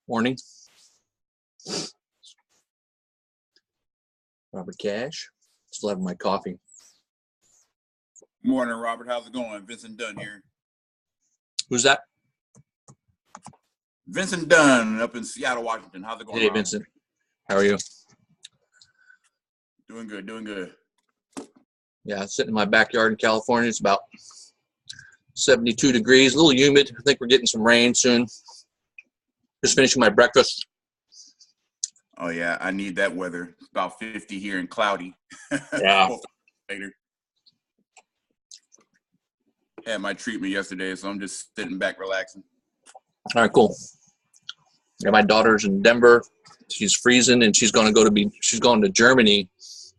Morning. Robert Cash. Still having my coffee. Morning, Robert. How's it going? Vincent Dunn here. Who's that? Vincent Dunn up in Seattle, Washington. How's it going, Hey, Robert? Vincent. How are you? Doing good, doing good. Yeah, sitting in my backyard in California. It's about 72 degrees, a little humid. I think we're getting some rain soon. Just finishing my breakfast. Oh, yeah, I need that weather. It's about 50 here and cloudy. Yeah. Later. Had my treatment yesterday, so I'm just sitting back relaxing. All right, cool. Yeah, my daughter's in Denver. She's freezing, and she's going to Germany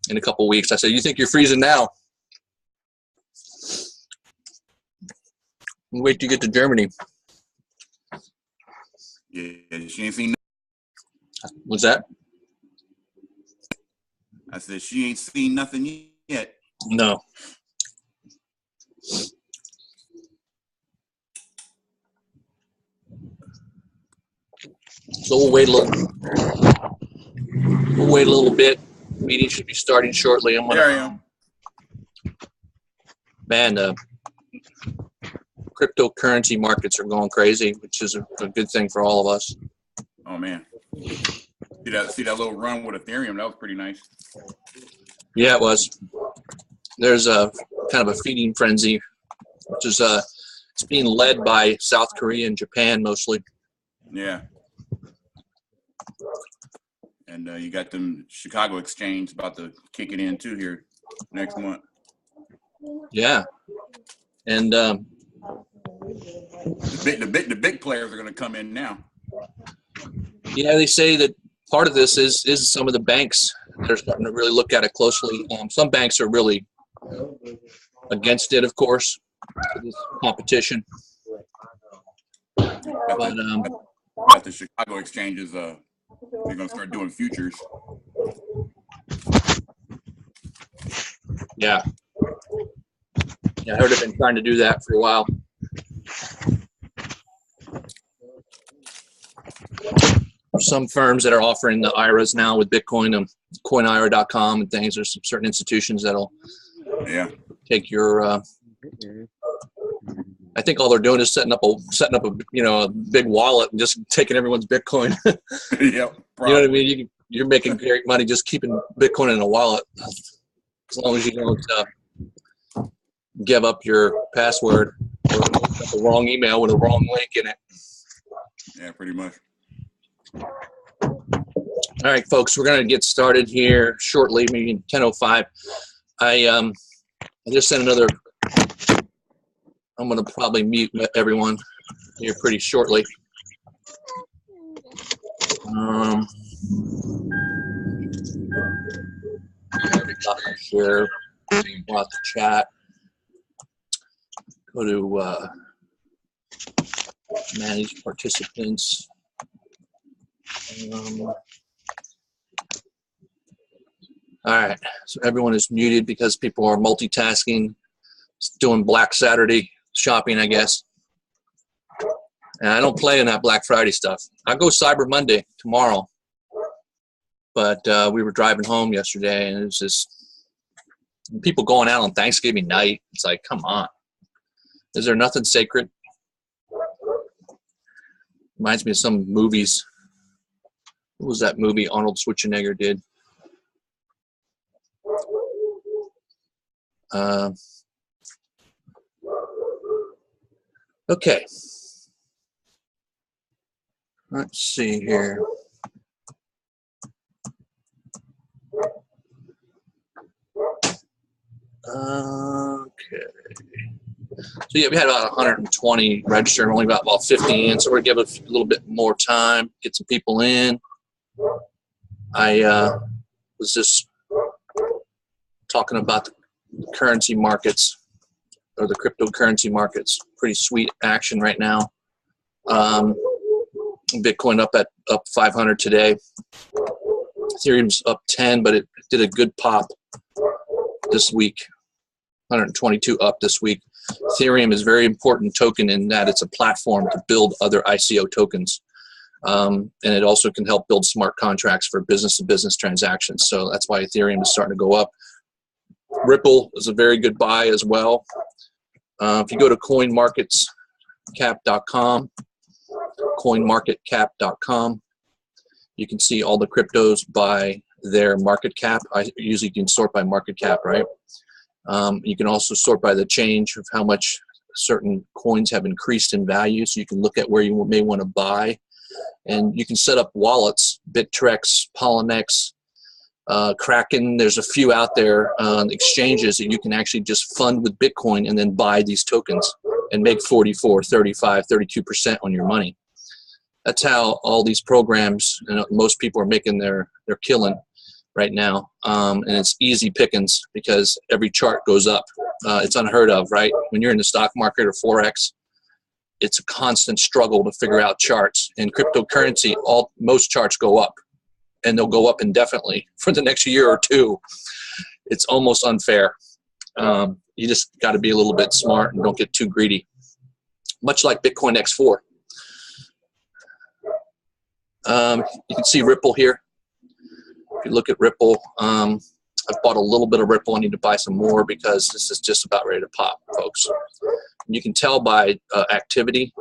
in a couple weeks. I said, "You think you're freezing now? Wait till you get to Germany." Yeah, she ain't seen. What's that? I said she ain't seen nothing yet. No. So we'll wait a little bit. Meeting should be starting shortly. There I am. Man, cryptocurrency markets are going crazy, which is a good thing for all of us. Oh man, see that little run with Ethereum? That was pretty nice. Yeah, it was. There's a kind of a feeding frenzy, which is it's being led by South Korea and Japan mostly. Yeah. And you got them Chicago Exchange about to kick it in too here next month. Yeah, and the big players are going to come in now. Yeah, they say that part of this is some of the banks that are starting to really look at it closely. Some banks are really against it, of course, this competition. But the Chicago exchanges, they're going to start doing futures. Yeah, I heard they've been trying to do that for a while. Some firms that are offering the IRAs now with Bitcoin, coinira.com and things. There's some certain institutions that'll take your. I think all they're doing is setting up a big wallet and just taking everyone's Bitcoin. Yep. You know what I mean? You're making great money just keeping Bitcoin in a wallet, as long as you don't give up your password or the wrong email with a wrong link in it. Yeah, pretty much. All right, folks, we're going to get started here shortly, maybe 10:05. I just sent another. I'm going to probably mute everyone here pretty shortly. Share, lots of chat. Go to manage participants. All right, so everyone is muted because people are multitasking, doing Black Saturday shopping, I guess. And I don't play in that Black Friday stuff. I go Cyber Monday tomorrow, but we were driving home yesterday, and it was just people going out on Thanksgiving night. It's like, come on, is there nothing sacred? Reminds me of some movies. What was that movie Arnold Schwarzenegger did? Okay. Let's see here. Okay. So yeah, we had about 120 registered, only about 50 in, so we're gonna give it a little bit more time, get some people in. I was just talking about the currency markets, or the cryptocurrency markets. Pretty sweet action right now. Bitcoin up 500 today. Ethereum's up 10, but it did a good pop this week. 122 up this week. Ethereum is a very important token in that it's a platform to build other ICO tokens. And it also can help build smart contracts for business-to-business transactions. So that's why Ethereum is starting to go up. Ripple is a very good buy as well. If you go to coinmarketcap.com, you can see all the cryptos by their market cap. I usually can sort by market cap, right? You can also sort by the change of how much certain coins have increased in value. So you can look at where you may want to buy. And you can set up wallets, Bittrex, Poloniex, Kraken. There's a few out there on exchanges that you can actually just fund with Bitcoin and then buy these tokens and make 44, 35, 32% on your money. That's how all these programs, and most people are making their killing right now. And it's easy pickings because every chart goes up. It's unheard of, right? When you're in the stock market or Forex, it's a constant struggle to figure out charts. In cryptocurrency, most charts go up, and they'll go up indefinitely for the next year or two. It's almost unfair. You just got to be a little bit smart and don't get too greedy. Much like Bitcoin X4. You can see Ripple here. If you look at Ripple, I've bought a little bit of Ripple. I need to buy some more because this is just about ready to pop, folks. You can tell by activity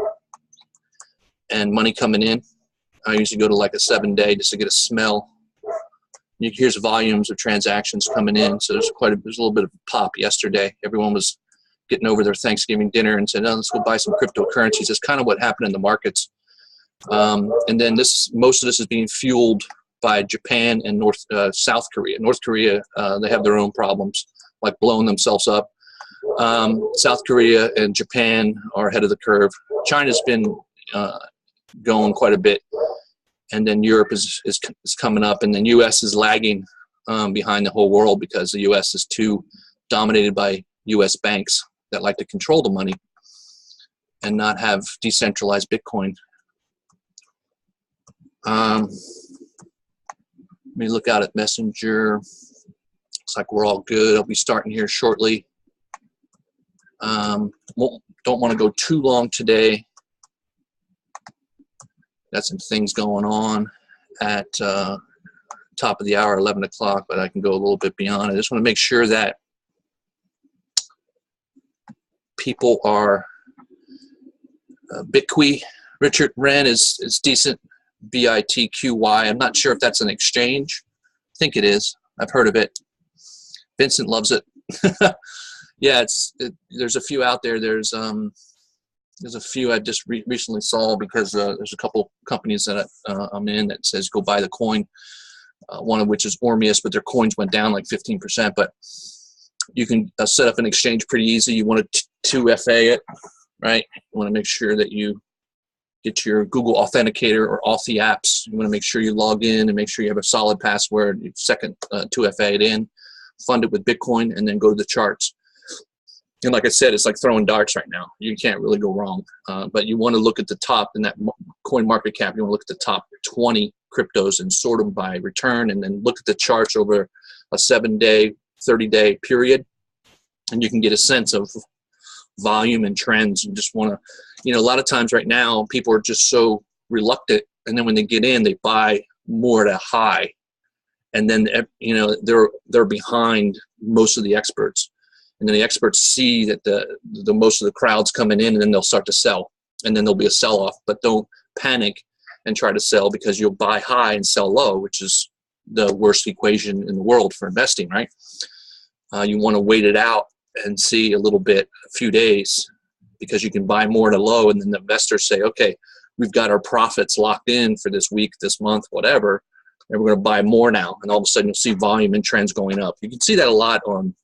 and money coming in. I usually go to like a 7-day just to get a smell. Here's volumes of transactions coming in. So there's a little bit of a pop yesterday. Everyone was getting over their Thanksgiving dinner and said, "Oh, let's go buy some cryptocurrencies." That's kind of what happened in the markets. And then most of this is being fueled by Japan and South Korea. North Korea, they have their own problems, like blowing themselves up. South Korea and Japan are ahead of the curve. China's been going quite a bit, and then Europe is coming up, and then U.S. is lagging behind the whole world because the U.S. is too dominated by U.S. banks that like to control the money and not have decentralized Bitcoin. Let me look out at Messenger. Looks like we're all good. I'll be starting here shortly. Don't want to go too long today. Got some things going on at top of the hour, 11 o'clock, but I can go a little bit beyond. I just want to make sure that people are Bitqui. Richard Wren is decent. BITQY. I'm not sure if that's an exchange. I think it is. I've heard of it. Vincent loves it. Yeah, there's a few out there. There's a few I just recently saw because there's a couple companies that I'm in that says go buy the coin. One of which is Ormeus, but their coins went down like 15%. But you can set up an exchange pretty easy. You want to 2FA it, right? You want to make sure that you get your Google Authenticator or Authy apps. You want to make sure you log in and make sure you have a solid password. You second 2FA it in, fund it with Bitcoin, and then go to the charts. And like I said, it's like throwing darts right now. You can't really go wrong. But you want to look at the top in that coin market cap. You want to look at the top 20 cryptos and sort them by return, and then look at the charts over a 7-day, 30-day period. And you can get a sense of volume and trends. You just want to, a lot of times right now, people are just so reluctant. And then when they get in, they buy more at a high. And then, they're behind most of the experts. And then the experts see that the most of the crowd's coming in, and then they'll start to sell. And then there'll be a sell-off. But don't panic and try to sell, because you'll buy high and sell low, which is the worst equation in the world for investing, right? You want to wait it out and see a little bit, a few days, because you can buy more at a low, and then the investors say, okay, we've got our profits locked in for this week, this month, whatever, and we're going to buy more now. And all of a sudden you'll see volume and trends going up. You can see that a lot on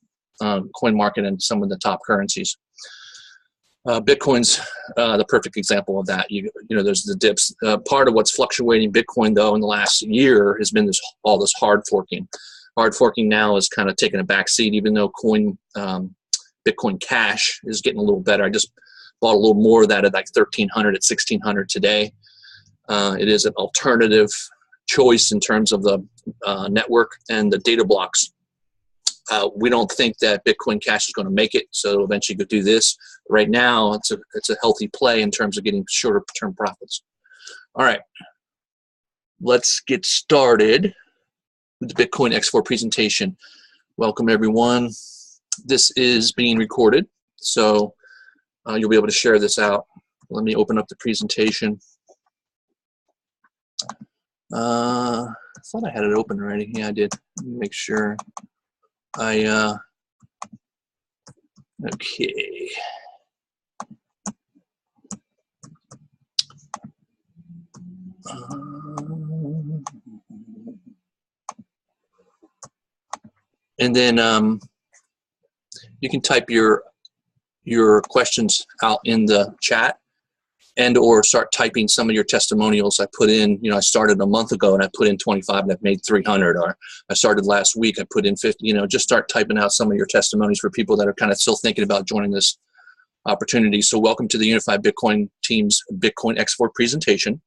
CoinMarket and some of the top currencies. Bitcoin's the perfect example of that. There's the dips. Part of what's fluctuating Bitcoin, though, in the last year has been all this hard forking. Hard forking now is kind of taking a back seat, even though Bitcoin Cash is getting a little better. I just bought a little more of that at like 1,300 at 1,600 today. It is an alternative choice in terms of the network and the data blocks. We don't think that Bitcoin Cash is going to make it, so it'll eventually go do this. Right now, it's a healthy play in terms of getting shorter term profits. All right, let's get started with the Bitcoin X4 presentation. Welcome, everyone. This is being recorded, so you'll be able to share this out. Let me open up the presentation. I thought I had it open already. Yeah, I did. Let me make sure I, okay. And then you can type your questions out in the chat, and or start typing some of your testimonials. I put in, I started a month ago and I put in 25 and I've made 300, or I started last week, I put in 50, just start typing out some of your testimonies for people that are kind of still thinking about joining this opportunity. So welcome to the Unified Bitcoin team's Bitcoin X4 presentation.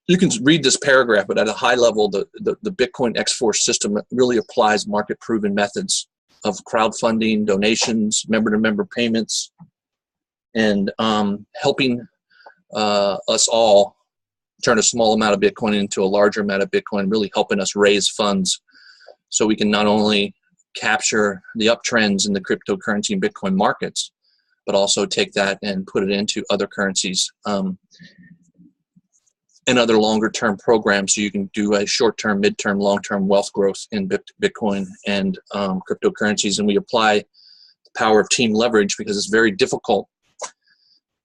You can read this paragraph, but at a high level, the Bitcoin X4 system really applies market-proven methods of crowdfunding, donations, member-to-member payments, and helping us all turn a small amount of Bitcoin into a larger amount of Bitcoin, really helping us raise funds so we can not only capture the uptrends in the cryptocurrency and Bitcoin markets, but also take that and put it into other currencies and other longer-term programs, so you can do a short-term, mid-term, long-term wealth growth in Bitcoin and cryptocurrencies. And we apply the power of team leverage, because it's very difficult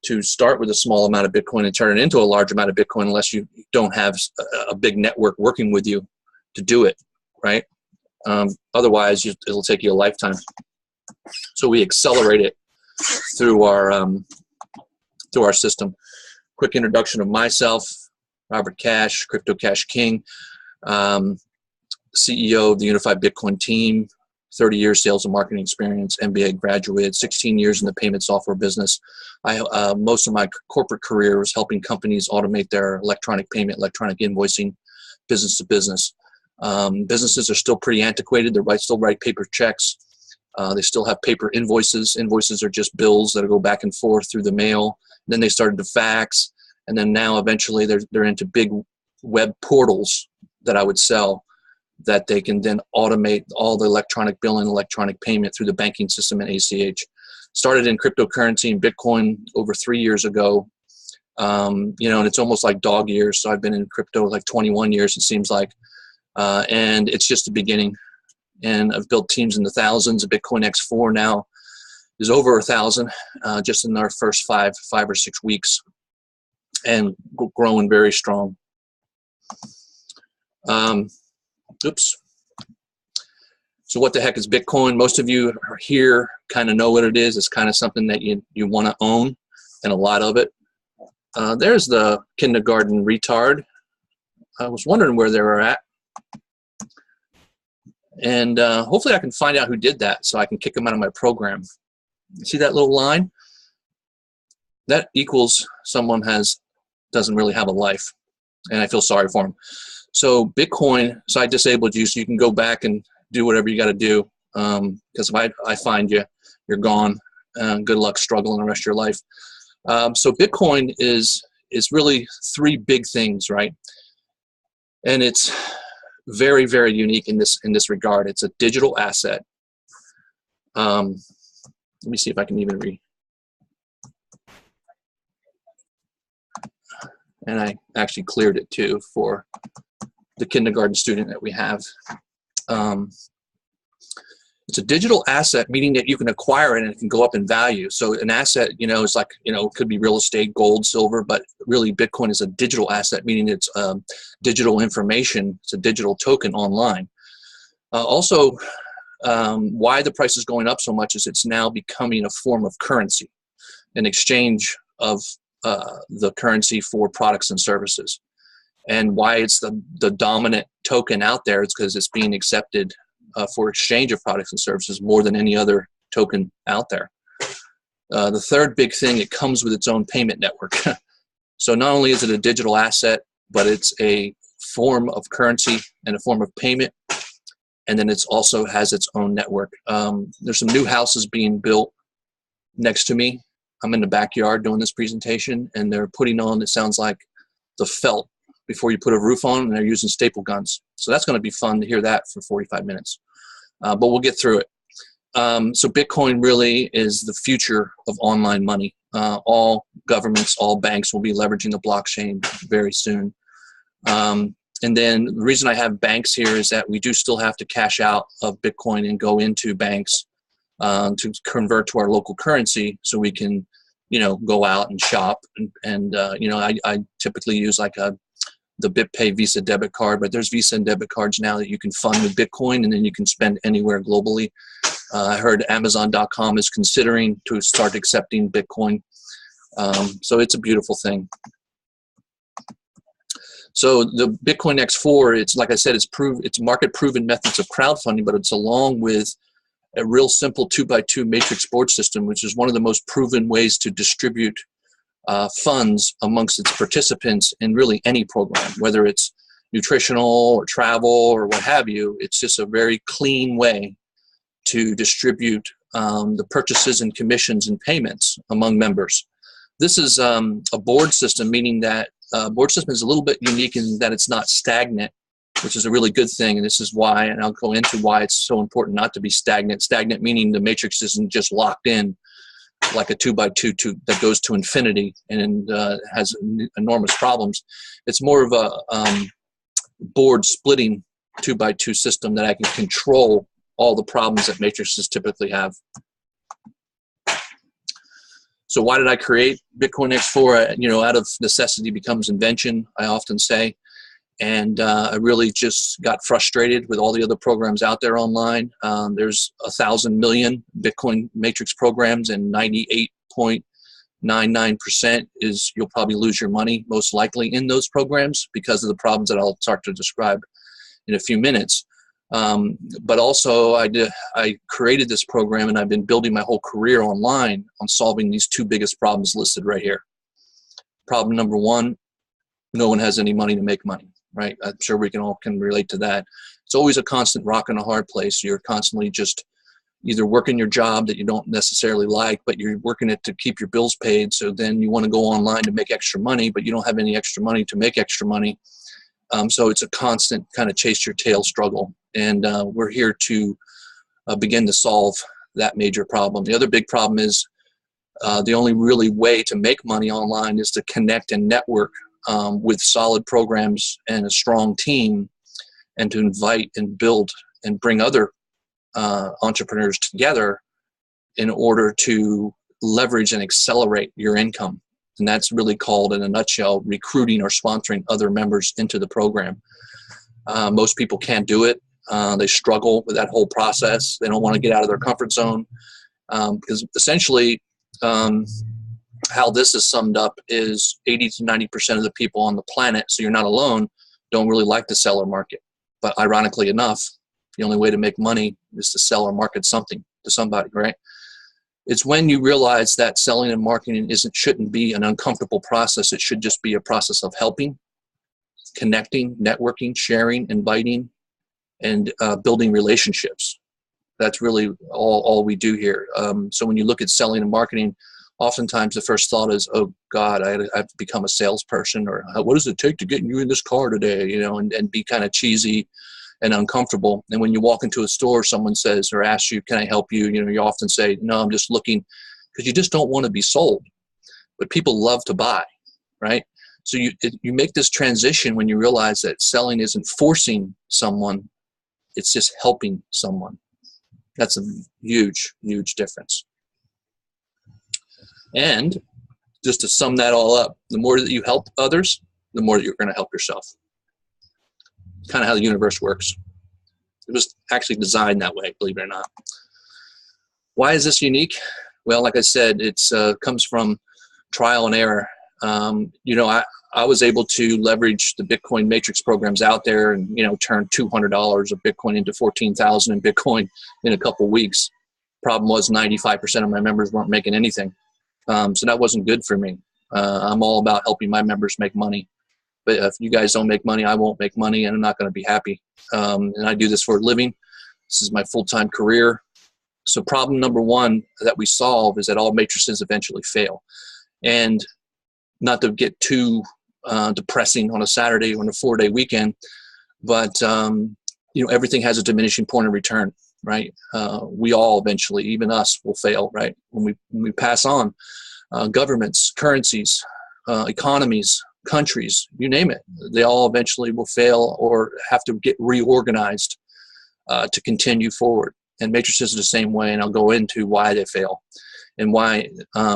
to start with a small amount of Bitcoin and turn it into a large amount of Bitcoin unless you don't have a big network working with you to do it, right? Otherwise, it'll take you a lifetime. So we accelerate it through our system. Quick introduction of myself: Robert Cash, Crypto Cash King, CEO of the Unified Bitcoin team, 30 years sales and marketing experience, MBA graduate, 16 years in the payment software business. Most of my corporate career was helping companies automate their electronic payment, electronic invoicing, business to business. Businesses are still pretty antiquated. They still write paper checks. They still have paper invoices. Invoices are just bills that go back and forth through the mail. Then they started to fax. And then now eventually they're into big web portals that I would sell, that they can then automate all the electronic billing, electronic payment through the banking system and ACH. Started in cryptocurrency and Bitcoin over 3 years ago. And it's almost like dog years. So I've been in crypto like 21 years, it seems like. And it's just the beginning. And I've built teams in the thousands. Bitcoin X4 now is over 1,000 just in our first five or 6 weeks, and growing very strong. Oops. So what the heck is Bitcoin? Most of you are here kind of know what it is. It's kind of something that you want to own, and a lot of it. There's the kindergarten retard. I was wondering where they were at. And hopefully I can find out who did that so I can kick them out of my program. See that little line? That equals someone doesn't really have a life, and I feel sorry for them. So Bitcoin, so I disabled you so you can go back and do whatever you got to do, because if I find you, you're gone. Good luck struggling the rest of your life. So Bitcoin is really 3 big things, right? And it's very, very unique in this regard. It's a digital asset. Let me see if I can even read. And I actually cleared it too for the kindergarten student that we have. It's a digital asset, meaning that you can acquire it and it can go up in value. So an asset, is like, it could be real estate, gold, silver, but really Bitcoin is a digital asset, meaning it's digital information. It's a digital token online. Also, why the price is going up so much is it's now becoming a form of currency, an exchange of the currency for products and services. And why it's the dominant token out there is because it's being accepted for exchange of products and services more than any other token out there. The third big thing, it comes with its own payment network. So not only is it a digital asset, but it's a form of currency and a form of payment. And then it also has its own network. There's some new houses being built next to me. I'm in the backyard doing this presentation, and they're putting on, it sounds like, the felt before you put a roof on, and they're using staple guns. So that's going to be fun to hear that for 45 minutes. But we'll get through it. So Bitcoin really is the future of online money. All governments, all banks will be leveraging the blockchain very soon. And then the reason I have banks here is that we do still have to cash out of Bitcoin and go into banks to convert to our local currency so we can, go out and shop. And I typically use like the BitPay Visa debit card, but there's Visa and debit cards now that you can fund with Bitcoin, and then you can spend anywhere globally. I heard Amazon.com is considering to start accepting Bitcoin. So it's a beautiful thing. So the Bitcoin X4, it's like I said, it's market-proven methods of crowdfunding, but it's along with a real simple 2x2 matrix board system, which is one of the most proven ways to distribute funds amongst its participants in really any program, whether it's nutritional or travel or what have you. It's just a very clean way to distribute the purchases and commissions and payments among members. This is a board system, meaning that board system is a little bit unique in that it's not stagnant, which is a really good thing. And this is why, and I'll go into why it's so important not to be stagnant. Stagnant meaning the matrix isn't just locked in like a 2x2 that goes to infinity and has enormous problems. It's more of a board splitting 2x2 system that I can control all the problems that matrices typically have. So why did I create Bitcoin X4? Out of necessity becomes invention, I often say. And I really just got frustrated with all the other programs out there online. There's 1,000 million Bitcoin matrix programs, and 98.99% is you'll probably lose your money most likely in those programs because of the problems that I'll start to describe in a few minutes. But also I created this program, and I've been building my whole career online on solving these two biggest problems listed right here. Problem number one, no one has any money to make money, right? I'm sure we can relate to that. It's always a constant rock and a hard place. You're constantly just either working your job that you don't necessarily like, but you're working it to keep your bills paid. So then you want to go online to make extra money, but you don't have any extra money to make extra money. So it's a constant kind of chase your tail struggle. And we're here to begin to solve that major problem. The other big problem is the only really way to make money online is to connect and network with solid programs and a strong team, and to invite and build and bring other entrepreneurs together in order to leverage and accelerate your income. And that's really called, in a nutshell, recruiting or sponsoring other members into the program. Most people can't do it. They struggle with that whole process. They don't want to get out of their comfort zone because essentially how this is summed up is 80 to 90% of the people on the planet, so you're not alone, don't really like the seller market. But ironically enough, the only way to make money is to sell or market something to somebody, right? It's when you realize that selling and marketing shouldn't be an uncomfortable process. It should just be a process of helping, connecting, networking, sharing, inviting, and building relationships. That's really all we do here. So when you look at selling and marketing, oftentimes the first thought is, oh God, I have to become a salesperson, or what does it take to get you in this car today? And be kind of cheesy and uncomfortable. And when you walk into a store, someone says or asks you, can I help you? You often say, no, I'm just looking, because you just don't want to be sold. But people love to buy, right? So you make this transition when you realize that selling isn't forcing someone, it's just helping someone. That's a huge, huge difference. And just to sum that all up, the more that you help others, the more that you're going to help yourself. Kind of how the universe works. It was actually designed that way, believe it or not. Why is this unique? Well, like I said, it's comes from trial and error. I was able to leverage the Bitcoin matrix programs out there and, turn $200 of Bitcoin into 14,000 in Bitcoin in a couple weeks. Problem was 95% of my members weren't making anything. So that wasn't good for me. I'm all about helping my members make money. But if you guys don't make money, I won't make money, and I'm not going to be happy. And I do this for a living. This is my full-time career. So problem number one that we solve is that all matrices eventually fail. And not to get too depressing on a Saturday or on a 4-day weekend. But, everything has a diminishing point of return, right? We all eventually, even us, will fail, right? When we pass on, governments, currencies, economies, countries, you name it, they all eventually will fail or have to get reorganized to continue forward. And matrices are the same way, and I'll go into why they fail and why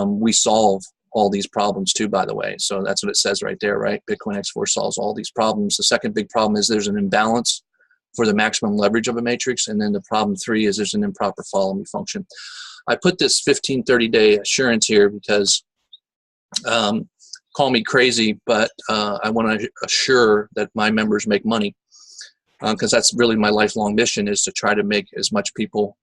we solve all these problems too, by the way. So that's what it says right there, right? Bitcoin X4 solves all these problems. The second big problem is there's an imbalance for the maximum leverage of a matrix. And then the problem 3 is there's an improper follow me function. I put this 15, 30-day assurance here because call me crazy, but I want to assure that my members make money, because that's really my lifelong mission, is to try to make as much people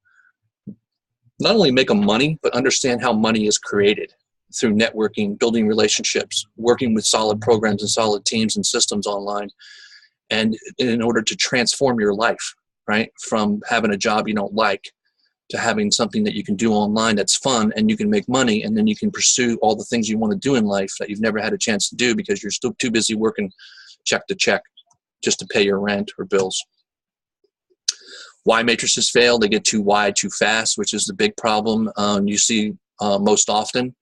not only make money, but understand how money is created through networking, building relationships, working with solid programs and solid teams and systems online, and in order to transform your life, right? From having a job you don't like to having something that you can do online that's fun and you can make money, and then you can pursue all the things you want to do in life that you've never had a chance to do because you're still too busy working check to check just to pay your rent or bills. Why matrices fail? They get too wide too fast, which is the big problem you see most often.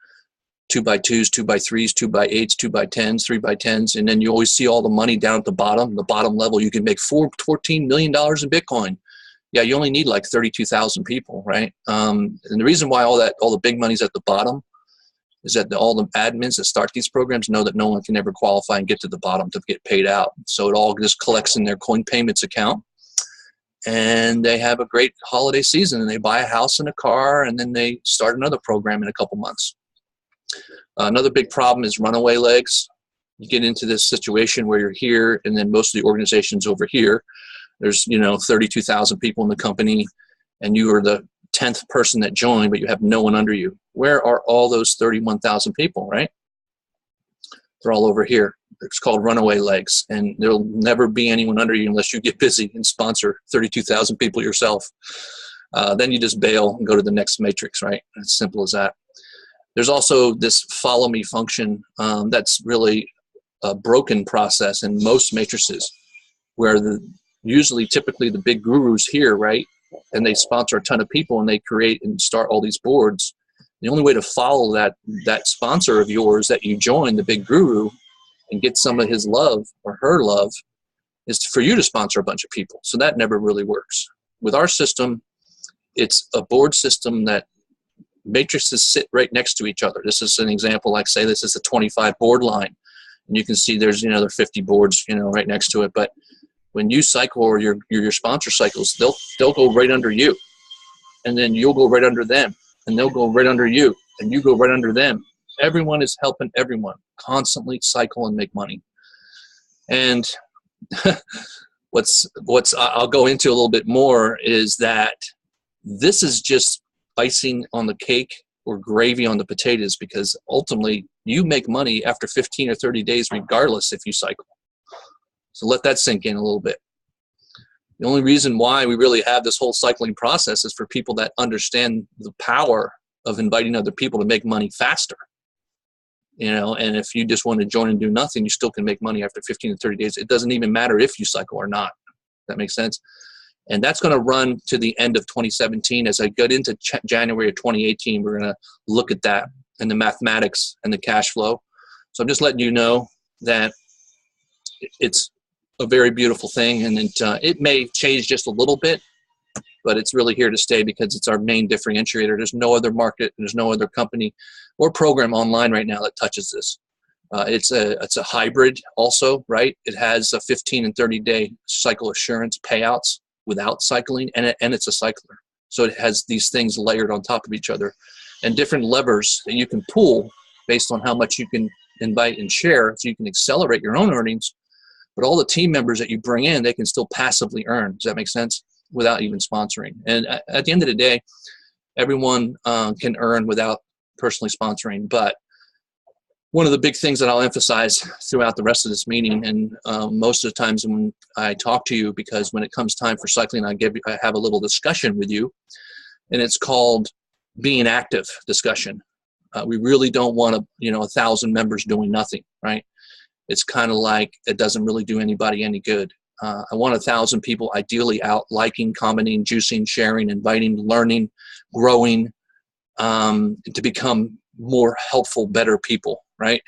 2x2s, 2x3s, 2x8s, 2x10s, 3x10s, and then you always see all the money down at the bottom level. You can make $14 million in Bitcoin. Yeah, you only need like 32,000 people, right? And the reason why all the big money's at the bottom is that all the admins that start these programs know that no one can ever qualify and get to the bottom to get paid out. So it all just collects in their coin payments account, and they have a great holiday season, and they buy a house and a car, and then they start another program in a couple months. Another big problem is runaway legs. You get into this situation where you're here, and then most of the organization's over here. There's 32,000 people in the company, and you are the 10th person that joined, but you have no one under you. Where are all those 31,000 people, right? They're all over here. It's called runaway legs, and there'll never be anyone under you unless you get busy and sponsor 32,000 people yourself. Then you just bail and go to the next matrix, right? As simple as that. There's also this follow me function that's really a broken process in most matrices, where typically the big gurus here, right? And they sponsor a ton of people and they create and start all these boards. The only way to follow that sponsor of yours that you join, the big guru, and get some of his love or her love, is for you to sponsor a bunch of people. So that never really works. With our system, it's a board system that matrices sit right next to each other. This is an example, like say this is a 25 board line, and you can see there's there are 50 boards right next to it. But when you cycle, or your sponsor cycles, they'll go right under you, and then you'll go right under them, and they'll go right under you, and you go right under them. Everyone is helping everyone constantly cycle and make money. And what's I'll go into a little bit more is that this is just icing on the cake or gravy on the potatoes, because ultimately you make money after 15 or 30 days regardless if you cycle. So let that sink in a little bit. The only reason why we really have this whole cycling process is for people that understand the power of inviting other people to make money faster. And if you just want to join and do nothing, you still can make money after 15 to 30 days. It doesn't even matter if you cycle or not. That makes sense? And that's going to run to the end of 2017. As I get into January of 2018, we're going to look at that and the mathematics and the cash flow. So I'm just letting you know that it's a very beautiful thing, and it may change just a little bit, but it's really here to stay because it's our main differentiator. There's no other market, there's no other company or program online right now that touches this. It's a hybrid also, right? It has a 15 and 30-day cycle assurance payouts without cycling, and it's a cycler. So it has these things layered on top of each other, and different levers that you can pull based on how much you can invite and share, so you can accelerate your own earnings. But all the team members that you bring in, they can still passively earn. Does that make sense? Without even sponsoring. And at the end of the day, everyone can earn without personally sponsoring. But one of the big things that I'll emphasize throughout the rest of this meeting, and most of the times when I talk to you, because when it comes time for cycling, I have a little discussion with you, and it's called being active discussion. We really don't want 1,000 members doing nothing, right? it's kind of like it doesn't really do anybody any good. I want 1,000 people ideally out liking, commenting, juicing, sharing, inviting, learning, growing, to become more helpful, better people, right,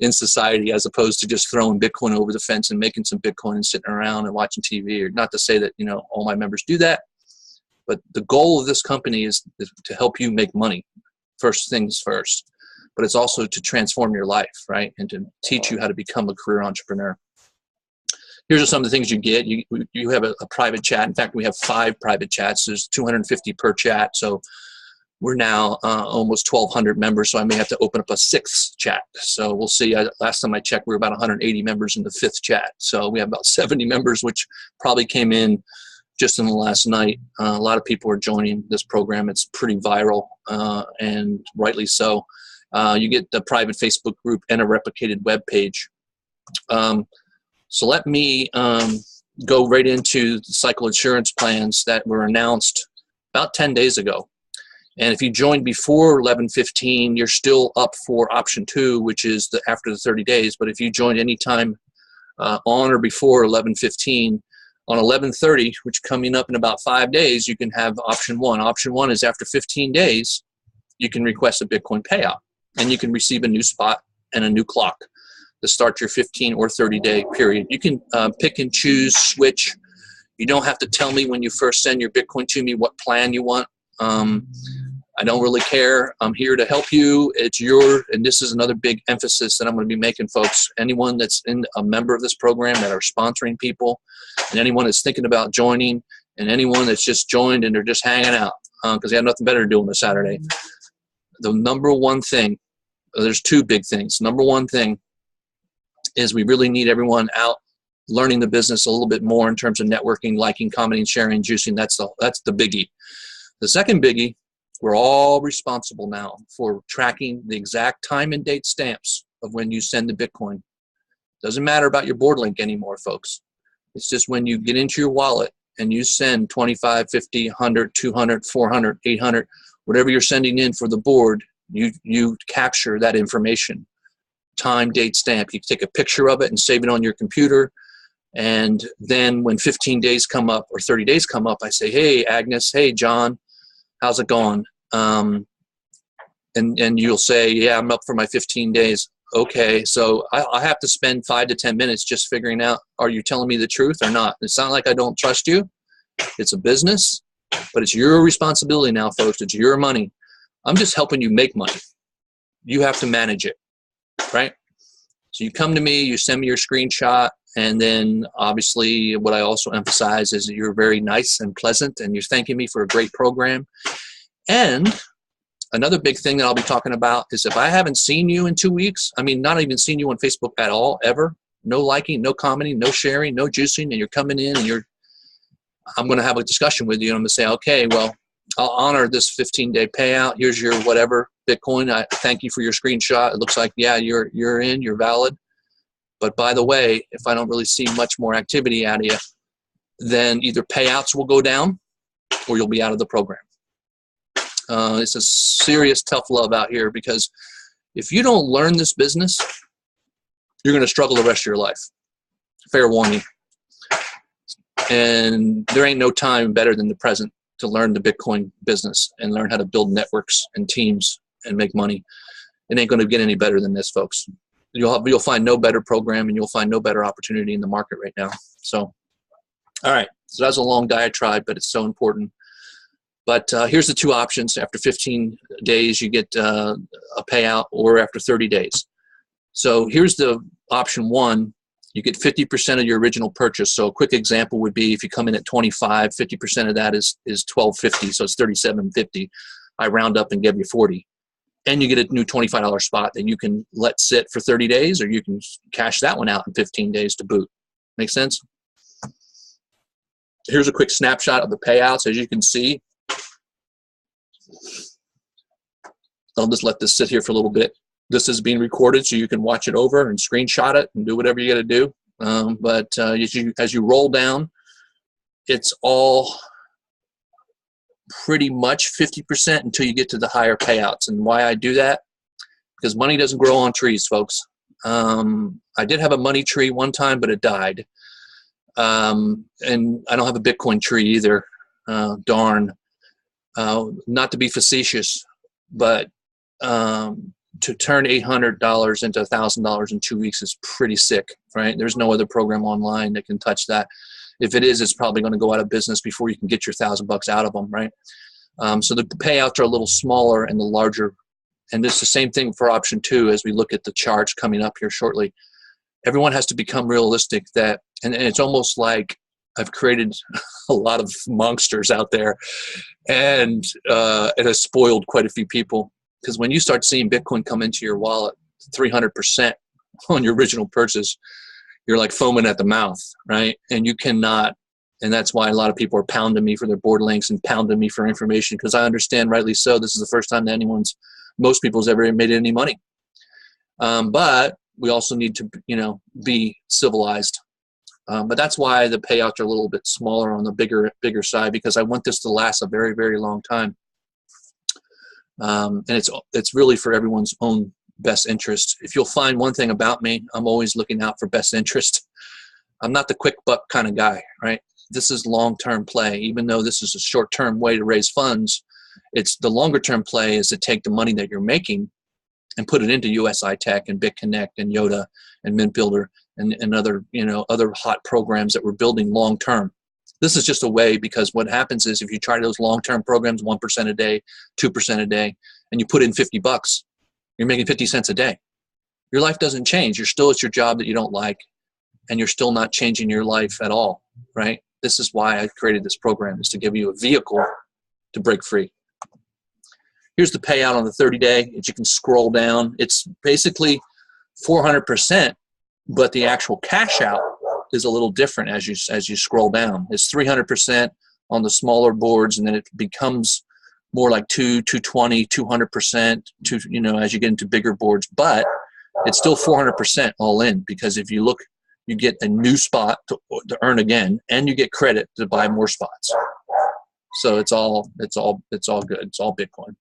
in society, as opposed to just throwing Bitcoin over the fence and making some Bitcoin and sitting around and watching TV. Or not to say that, all my members do that, but the goal of this company is to help you make money, first things first. But it's also to transform your life, right, and to teach you how to become a career entrepreneur. Here's are some of the things you get. You have a private chat. In fact, we have 5 private chats. There's 250 per chat. So we're now almost 1,200 members. So I may have to open up a 6th chat. So we'll see. Last time I checked, we were about 180 members in the 5th chat. So we have about 70 members, which probably came in just in the last night. A lot of people are joining this program. It's pretty viral, and rightly so. You get the private Facebook group and a replicated web page. So let me go right into the cycle insurance plans that were announced about 10 days ago. And if you joined before 11/15, you're still up for option 2, which is after the 30 days. But if you joined anytime on or before 11/15, on 11/30, which coming up in about 5 days, you can have option 1. Option 1 is after 15 days, you can request a Bitcoin payout, and you can receive a new spot and a new clock to start your 15 or 30-day period. You can pick and choose, switch. You don't have to tell me when you first send your Bitcoin to me what plan you want. I don't really care. I'm here to help you. It's and this is another big emphasis that I'm going to be making, folks. Anyone that's a member of this program that are sponsoring people, and anyone that's thinking about joining, and anyone that's just joined and they're just hanging out because they have nothing better to do on a Saturday. The number one thing, there's 2 big things. Number one thing is we really need everyone out learning the business a little bit more in terms of networking, liking, commenting, sharing, juicing. That's the biggie. The second biggie, we're all responsible now for tracking the exact time and date stamps of when you send the Bitcoin. Doesn't matter about your board link anymore, folks. It's just when you get into your wallet and you send 25, 50, 100, 200, 400, 800, whatever you're sending in for the board, you capture that information. Time, date, stamp. You take a picture of it and save it on your computer. And then when 15 days come up or 30 days come up, I say, hey, Agnes, hey, John, how's it going? And you'll say, yeah, I'm up for my 15 days. Okay, so I have to spend 5 to 10 minutes just figuring out, are you telling me the truth or not? It's not like I don't trust you. It's a business, but it's your responsibility now, folks. It's your money. I'm just helping you make money. You have to manage it, right? So you come to me, you send me your screenshot, and then obviously what I also emphasize is that you're very nice and pleasant, and you're thanking me for a great program. And another big thing that I'll be talking about is if I haven't seen you in 2 weeks, I mean, not even seen you on Facebook at all, ever, no liking, no commenting, no sharing, no juicing, and you're coming in and I'm going to have a discussion with you, and I'm going to say, okay, well, I'll honor this 15-day payout. Here's your whatever Bitcoin. I thank you for your screenshot. It looks like, yeah, you're in, you're valid. But by the way, if I don't really see much more activity out of you, then either payouts will go down or you'll be out of the program. It's a serious tough love out here, because if you don't learn this business, you're going to struggle the rest of your life. Fair warning. And there ain't no time better than the present to learn the Bitcoin business and learn how to build networks and teams and make money. It ain't going to get any better than this, folks. You'll find no better program, and you'll find no better opportunity in the market right now. So, all right. So that's a long diatribe, but it's so important. But here's the 2 options. After 15 days, you get a payout, or after 30 days. So here's the option 1. You get 50% of your original purchase. So a quick example would be if you come in at 25, 50% of that is $12.50, so it's $37.50. I round up and give you 40. And you get a new $25 spot that you can let sit for 30 days, or you can cash that one out in 15 days to boot. Make sense? Here's a quick snapshot of the payouts. As you can see, I'll just let this sit here for a little bit. This is being recorded, so you can watch it over and screenshot it and do whatever you got to do. But as you roll down, it's all pretty much 50% until you get to the higher payouts. And why I do that? Because money doesn't grow on trees, folks. I did have a money tree one time, but it died. And I don't have a Bitcoin tree either. Darn. Not to be facetious, but to turn $800 into $1,000 in 2 weeks is pretty sick, right? There's no other program online that can touch that. If it is, it's probably going to go out of business before you can get your $1,000 out of them, right? So the payouts are a little smaller and the larger. And it's the same thing for option 2 as we look at the charts coming up here shortly. Everyone has to become realistic that, and it's almost like I've created a lot of monsters out there, and it has spoiled quite a few people. Because when you start seeing Bitcoin come into your wallet 300% on your original purchase, you're like foaming at the mouth, right? And you cannot, and that's why a lot of people are pounding me for their board links and pounding me for information, because I understand, rightly so, this is the first time that most people's ever made any money. But we also need to, be civilized. But that's why the payouts are a little bit smaller on the bigger side, because I want this to last a very, very long time. And it's really for everyone's own best interest. If you'll find one thing about me, I'm always looking out for best interest. I'm not the quick buck kind of guy, right? This is long-term play. Even though this is a short-term way to raise funds, it's the longer-term play is to take the money that you're making and put it into USI Tech and BitConnect and Yoda and Mint Builder and other, other hot programs that we're building long-term. This is just a way, because what happens is if you try those long-term programs, 1% a day, 2% a day, and you put in $50, you're making 50 cents a day. Your life doesn't change. You're still at your job that you don't like, and you're still not changing your life at all, right? This is why I created this program, is to give you a vehicle to break free. Here's the payout on the 30-day. As you can scroll down, it's basically 400%, but the actual cash out is a little different as you scroll down. It's 300% on the smaller boards, and then it becomes more like 220, 200%, as you get into bigger boards. But it's still 400% all in, because if you look, you get a new spot to earn again, and you get credit to buy more spots. So it's all good. It's all Bitcoin.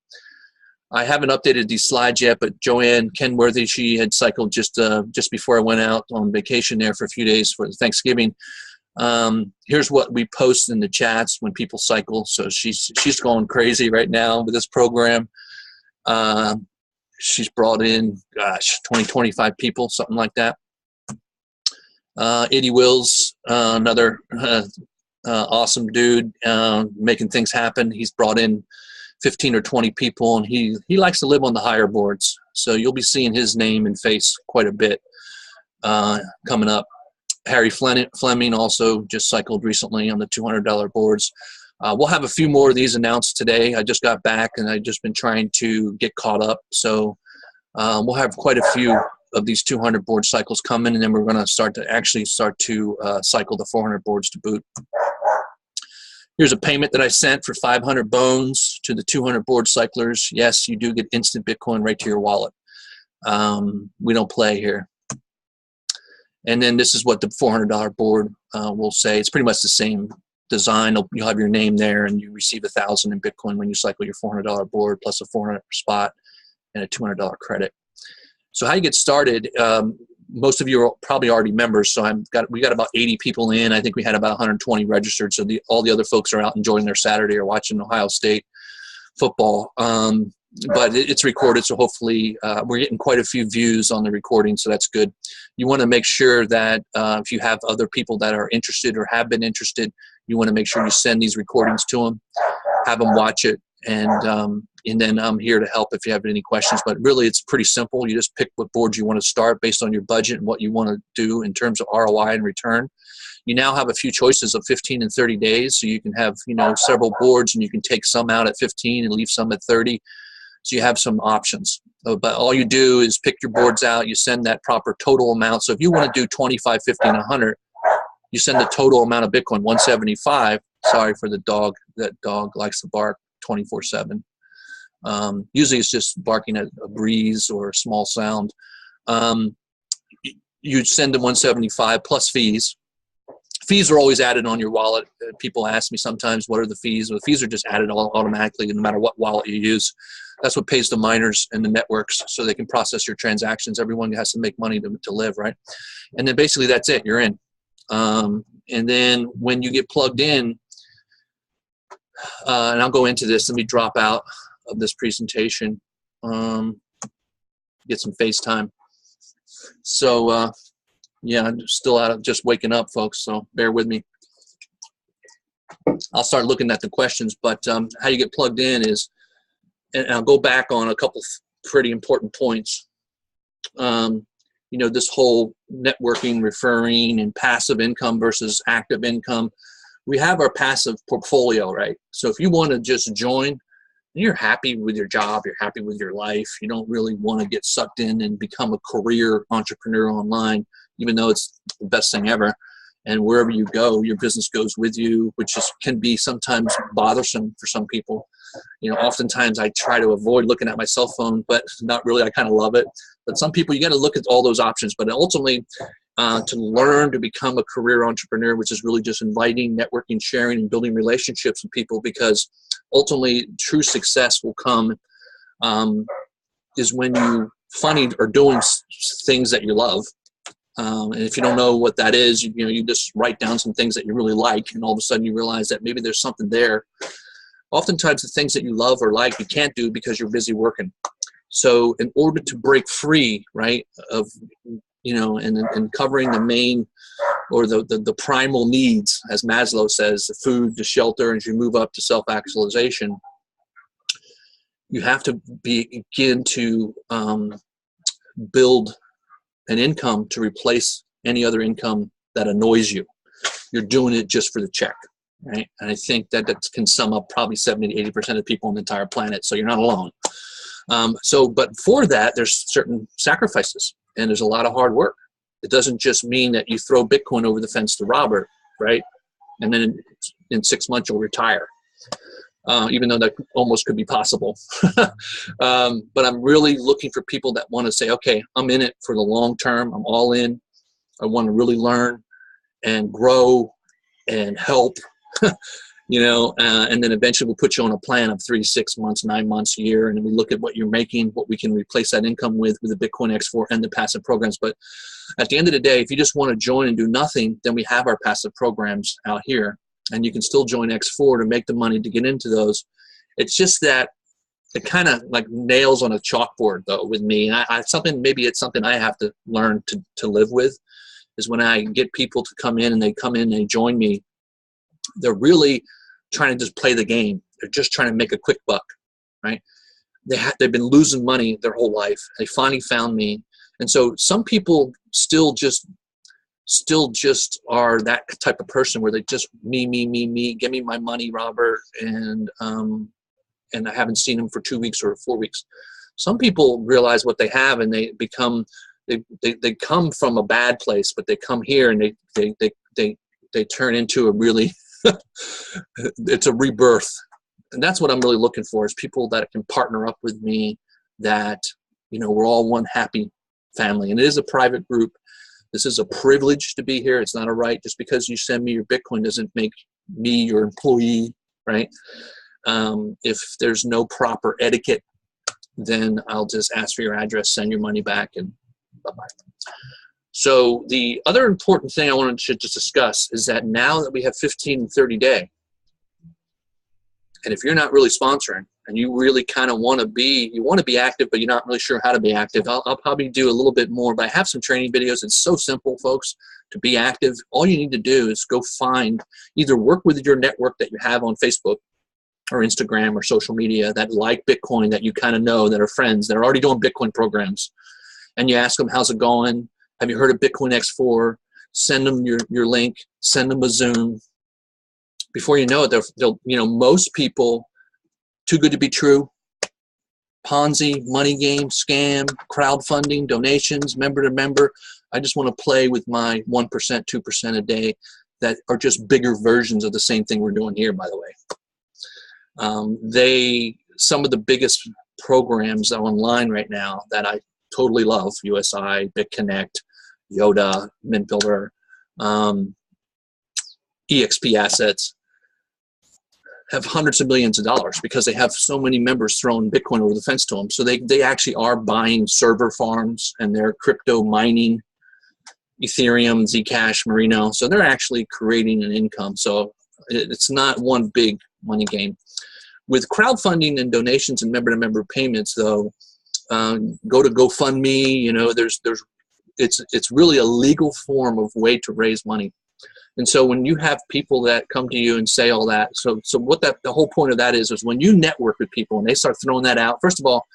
I haven't updated these slides yet, but Joanne Kenworthy, she had cycled just before I went out on vacation there for a few days for Thanksgiving. Here's what we post in the chats when people cycle. So she's going crazy right now with this program. She's brought in, 20, 25 people, something like that. Eddie Wills, another awesome dude, making things happen. He's brought in 15 or 20 people, and he likes to live on the higher boards. So you'll be seeing his name and face quite a bit coming up. Harry Fleming also just cycled recently on the $200 boards. We'll have a few more of these announced today. I just got back, and I've just been trying to get caught up. So we'll have quite a few of these 200 board cycles coming, and then we're going to start to cycle the 400 boards to boot. Here's a payment that I sent for 500 bones to the 200 board cyclers. Yes, you do get instant Bitcoin right to your wallet. We don't play here. And then this is what the $400 board will say. It's pretty much the same design. You'll have your name there, and you receive 1,000 in Bitcoin when you cycle your $400 board, plus a 400 spot and a $200 credit. So how you get started, most of you are probably already members, so we got about 80 people in. I think we had about 120 registered, so all the other folks are out enjoying their Saturday or watching Ohio State football. But it's recorded, so hopefully we're getting quite a few views on the recording, so that's good. You want to make sure that if you have other people that are interested or have been interested, you want to make sure you send these recordings to them, have them watch it, and then I'm here to help if you have any questions. But really, it's pretty simple. You just pick what boards you want to start based on your budget and what you want to do in terms of ROI and return. You now have a few choices of 15 and 30 days, so you can have several boards, and you can take some out at 15 and leave some at 30. So you have some options. But all you do is pick your boards out. You send that proper total amount. So if you want to do 25, 50, and 100, you send the total amount of Bitcoin, 175. Sorry for the dog. That dog likes to bark 24/7. Usually it's just barking at a breeze or a small sound. You send the 175 plus fees. Fees are always added on your wallet. People ask me sometimes, what are the fees? Well, the fees are just added automatically no matter what wallet you use. That's what pays the miners and the networks so they can process your transactions. Everyone has to make money to live, right? And then basically that's it. You're in. And then when you get plugged in, and I'll go into this. Let me drop out of this presentation. Get some FaceTime. So, yeah, I'm still out of just waking up, folks, so bear with me. I'll start looking at the questions, but how you get plugged in is, and I'll go back on a couple pretty important points. You know, this whole networking, referring, and passive income versus active income. We have our passive portfolio, right? So if you want to just join, you're happy with your job, you're happy with your life, you don't really want to get sucked in and become a career entrepreneur online, even though it's the best thing ever. And wherever you go, your business goes with you, which can be sometimes bothersome for some people. You know, oftentimes I try to avoid looking at my cell phone, but not really. I kind of love it. But some people, you got to look at all those options. But ultimately, to learn to become a career entrepreneur, which is really just inviting, networking, sharing, and building relationships with people, because ultimately true success will come is when you finding or doing things that you love. And if you don't know what that is, you know, you just write down some things that you really like, and all of a sudden you realize that maybe there's something there. Oftentimes the things that you love or like, you can't do because you're busy working. So in order to break free, right, of, you know, and covering the main or the primal needs, as Maslow says, the food, the shelter, as you move up to self-actualization, you have to begin to build an income to replace any other income that annoys you. You're doing it just for the check, right? And I think that can sum up probably 70 to 80% of people on the entire planet, so you're not alone. But for that, there's certain sacrifices, and there's a lot of hard work. It doesn't just mean that you throw Bitcoin over the fence to Robert, right? And then in 6 months you'll retire. Even though that almost could be possible. But I'm really looking for people that want to say, okay, I'm in it for the long term. I'm all in. I want to really learn and grow and help, you know, and then eventually we'll put you on a plan of 3, 6 months, 9 months, a year. And then we look at what you're making, what we can replace that income with the Bitcoin X4 and the passive programs. But at the end of the day, if you just want to join and do nothing, then we have our passive programs out here. And you can still join X4 to make the money to get into those. It's just that it kind of like nails on a chalkboard, though, with me. And maybe it's something I have to learn to live with, is when I get people to come in and they join me, they're really trying to just play the game. They're just trying to make a quick buck, right? They've been losing money their whole life. They finally found me. And so some people still just are that type of person where they just me, give me my money, Robert, and I haven't seen them for 2 weeks or 4 weeks. Some people realize what they have, and they come from a bad place, but they come here and they turn into a really it's a rebirth. And that's what I'm really looking for, is people that can partner up with me, that, you know, we're all one happy family. And it is a private group. This is a privilege to be here. It's not a right. Just because you send me your Bitcoin doesn't make me your employee, right? If there's no proper etiquette, then I'll just ask for your address, send your money back, and bye-bye. So the other important thing I wanted to just discuss is that now that we have 15 and 30 day, and if you're not really sponsoring and you really kind of want to be active, but you're not really sure how to be active, I'll probably do a little bit more, but I have some training videos. It's so simple, folks, to be active. All you need to do is go find, either work with your network that you have on Facebook or Instagram or social media that like Bitcoin, that you kind of know, that are friends, that are already doing Bitcoin programs. And you ask them, how's it going? Have you heard of Bitcoin X4? Send them your link, send them a Zoom. Before you know it, they'll, you know, most people, too good to be true, Ponzi, money game, scam, crowdfunding, donations, member to member. I just want to play with my 1%, 2% a day that are just bigger versions of the same thing we're doing here, by the way. Some of the biggest programs online right now that I totally love, USI, BitConnect, Yoda, Mint Builder, EXP Assets, have hundreds of millions of dollars because they have so many members throwing Bitcoin over the fence to them. So they actually are buying server farms and they're crypto mining Ethereum, Zcash, Merino. So they're actually creating an income. So it's not one big money game. With crowdfunding and donations and member-to-member payments, though, go to GoFundMe. You know, it's really a legal form of way to raise money. And so when you have people that come to you and say all that, so what the whole point of that is when you network with people and they start throwing that out, first of all,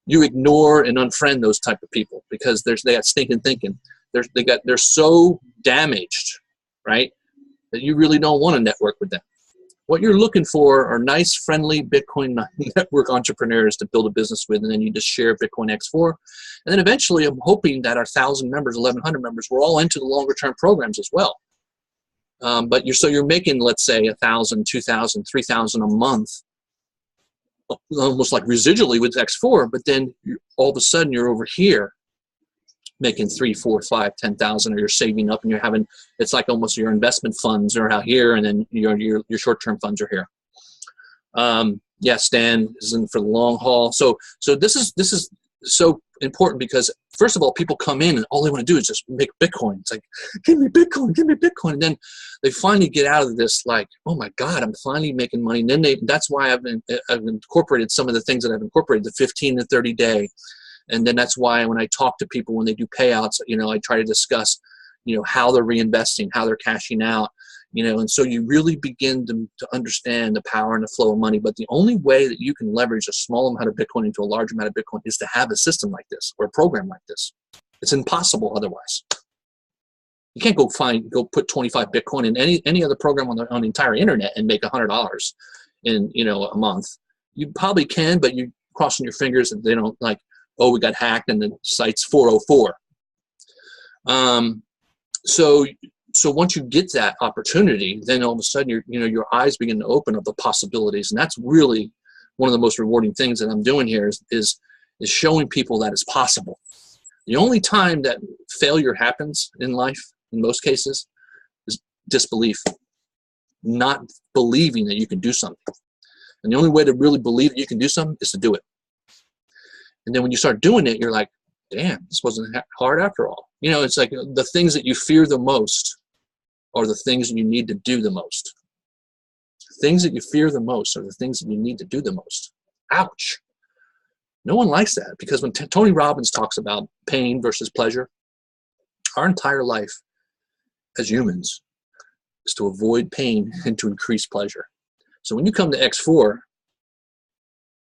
you ignore and unfriend those type of people because they got stinking thinking. They're so damaged, right, that you really don't want to network with them. What you're looking for are nice, friendly Bitcoin network entrepreneurs to build a business with, and then you just share Bitcoin X4. And then eventually I'm hoping that our 1,000 members, 1,100 members, we're all into the longer-term programs as well. But you're making, let's say, 1,000, 2,000, 3,000 a month, almost like residually with X4, but then all of a sudden you're over here making 3, 4, 5, 10,000, or you're saving up and you're having, it's like almost your investment funds are out here and then your short-term funds are here. Yeah, Stan is in for the long haul. So this is so important because first of all, people come in and all they want to do is just make Bitcoin. It's like, give me Bitcoin, give me Bitcoin. And then they finally get out of this like, oh my God, I'm finally making money. And then that's why I've incorporated some of the things that I've incorporated, the 15 to 30 day. And then that's why when I talk to people, when they do payouts, you know, I try to discuss, you know, how they're reinvesting, how they're cashing out, you know, and so you really begin to understand the power and the flow of money. But the only way that you can leverage a small amount of Bitcoin into a large amount of Bitcoin is to have a system like this or a program like this. It's impossible otherwise. You can't go put 25 Bitcoin in any other program on the entire internet and make $100 in, you know, a month. You probably can, but you're crossing your fingers and they don't like, oh, we got hacked and the site's 404. So once you get that opportunity, then all of a sudden your eyes begin to open up the possibilities, and that's really one of the most rewarding things that I'm doing here is showing people that it's possible. The only time that failure happens in life, in most cases, is disbelief, not believing that you can do something. And the only way to really believe that you can do something is to do it. And then when you start doing it, you're like, damn, this wasn't hard after all. You know, it's like the things that you fear the most are the things that you need to do the most. Things that you fear the most are the things that you need to do the most. Ouch. No one likes that because when Tony Robbins talks about pain versus pleasure, our entire life as humans is to avoid pain and to increase pleasure. So when you come to X4,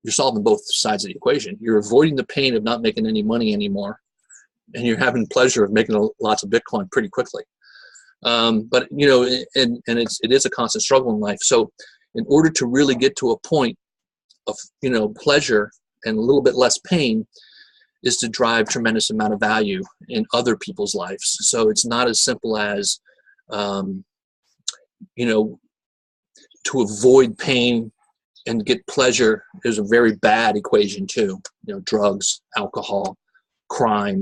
you're solving both sides of the equation. You're avoiding the pain of not making any money anymore, and you're having pleasure of making lots of Bitcoin pretty quickly. But you know, and it is a constant struggle in life. So, in order to really get to a point of pleasure and a little bit less pain, is to drive tremendous amount of value in other people's lives. So it's not as simple as to avoid pain and get pleasure is a very bad equation too. Drugs, alcohol, crime.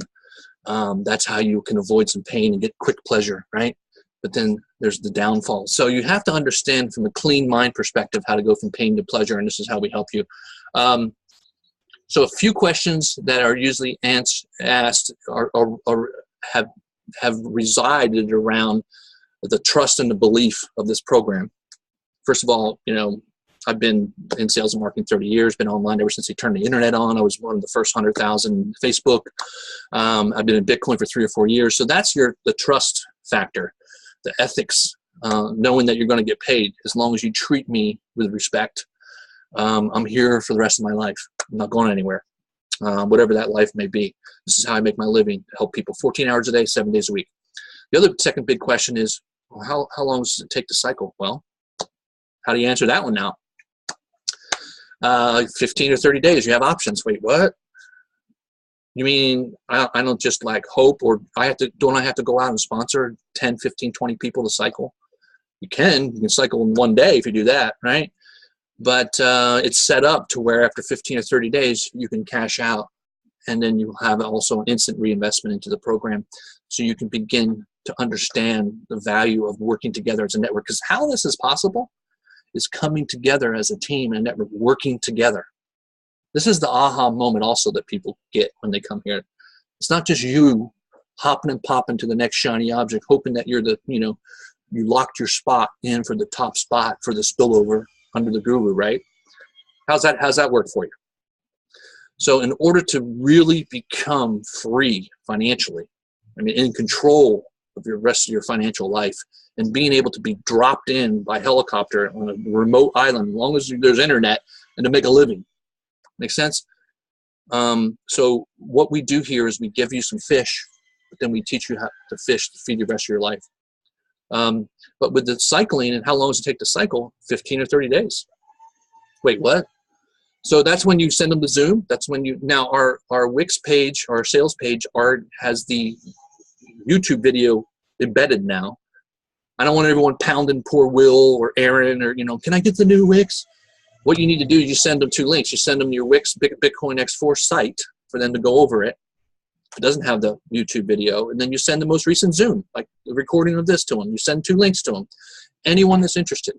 That's how you can avoid some pain and get quick pleasure, right? But then there's the downfall. So you have to understand from a clean mind perspective how to go from pain to pleasure, and this is how we help you. So a few questions that are usually asked have resided around the trust and the belief of this program. First of all, I've been in sales and marketing 30 years, been online ever since they turned the internet on. I was one of the first 100,000 Facebook. I've been in Bitcoin for 3 or 4 years. So that's the trust factor, the ethics, knowing that you're going to get paid as long as you treat me with respect. I'm here for the rest of my life. I'm not going anywhere, whatever that life may be. This is how I make my living, to help people 14 hours a day, 7 days a week. The other second big question is, well, how long does it take to cycle? Well, how do you answer that one now? 15 or 30 days, you have options. Wait, what? You mean I don't just like hope, or don't I have to go out and sponsor 10, 15, 20 people to cycle? You can cycle in 1 day if you do that, right? But it's set up to where after 15 or 30 days, you can cash out, and then you have also an instant reinvestment into the program. So you can begin to understand the value of working together as a network. Because how this is possible is coming together as a team and network, working together. This is the aha moment also that people get when they come here. It's not just you hopping and popping to the next shiny object, hoping that you're the, you locked your spot in for the top spot for the spillover under the guru, right? How's that work for you? So in order to really become free financially, in control of the rest of your financial life, and being able to be dropped in by helicopter on a remote island, as long as there's internet, and to make a living. Make sense? So what we do here is we give you some fish, but then we teach you how to fish to feed the rest of your life. But with the cycling, and how long does it take to cycle? 15 or 30 days. Wait, what? So that's when you send them the Zoom. That's when now our Wix page, our sales page, has the YouTube video embedded now. I don't want everyone pounding poor Will or Aaron or, can I get the new Wix? What you need to do is you send them 2 links. You send them your Wix Bitcoin X4 site for them to go over it. It doesn't have the YouTube video. And then you send the most recent Zoom, like the recording of this to them. You send 2 links to them. Anyone that's interested.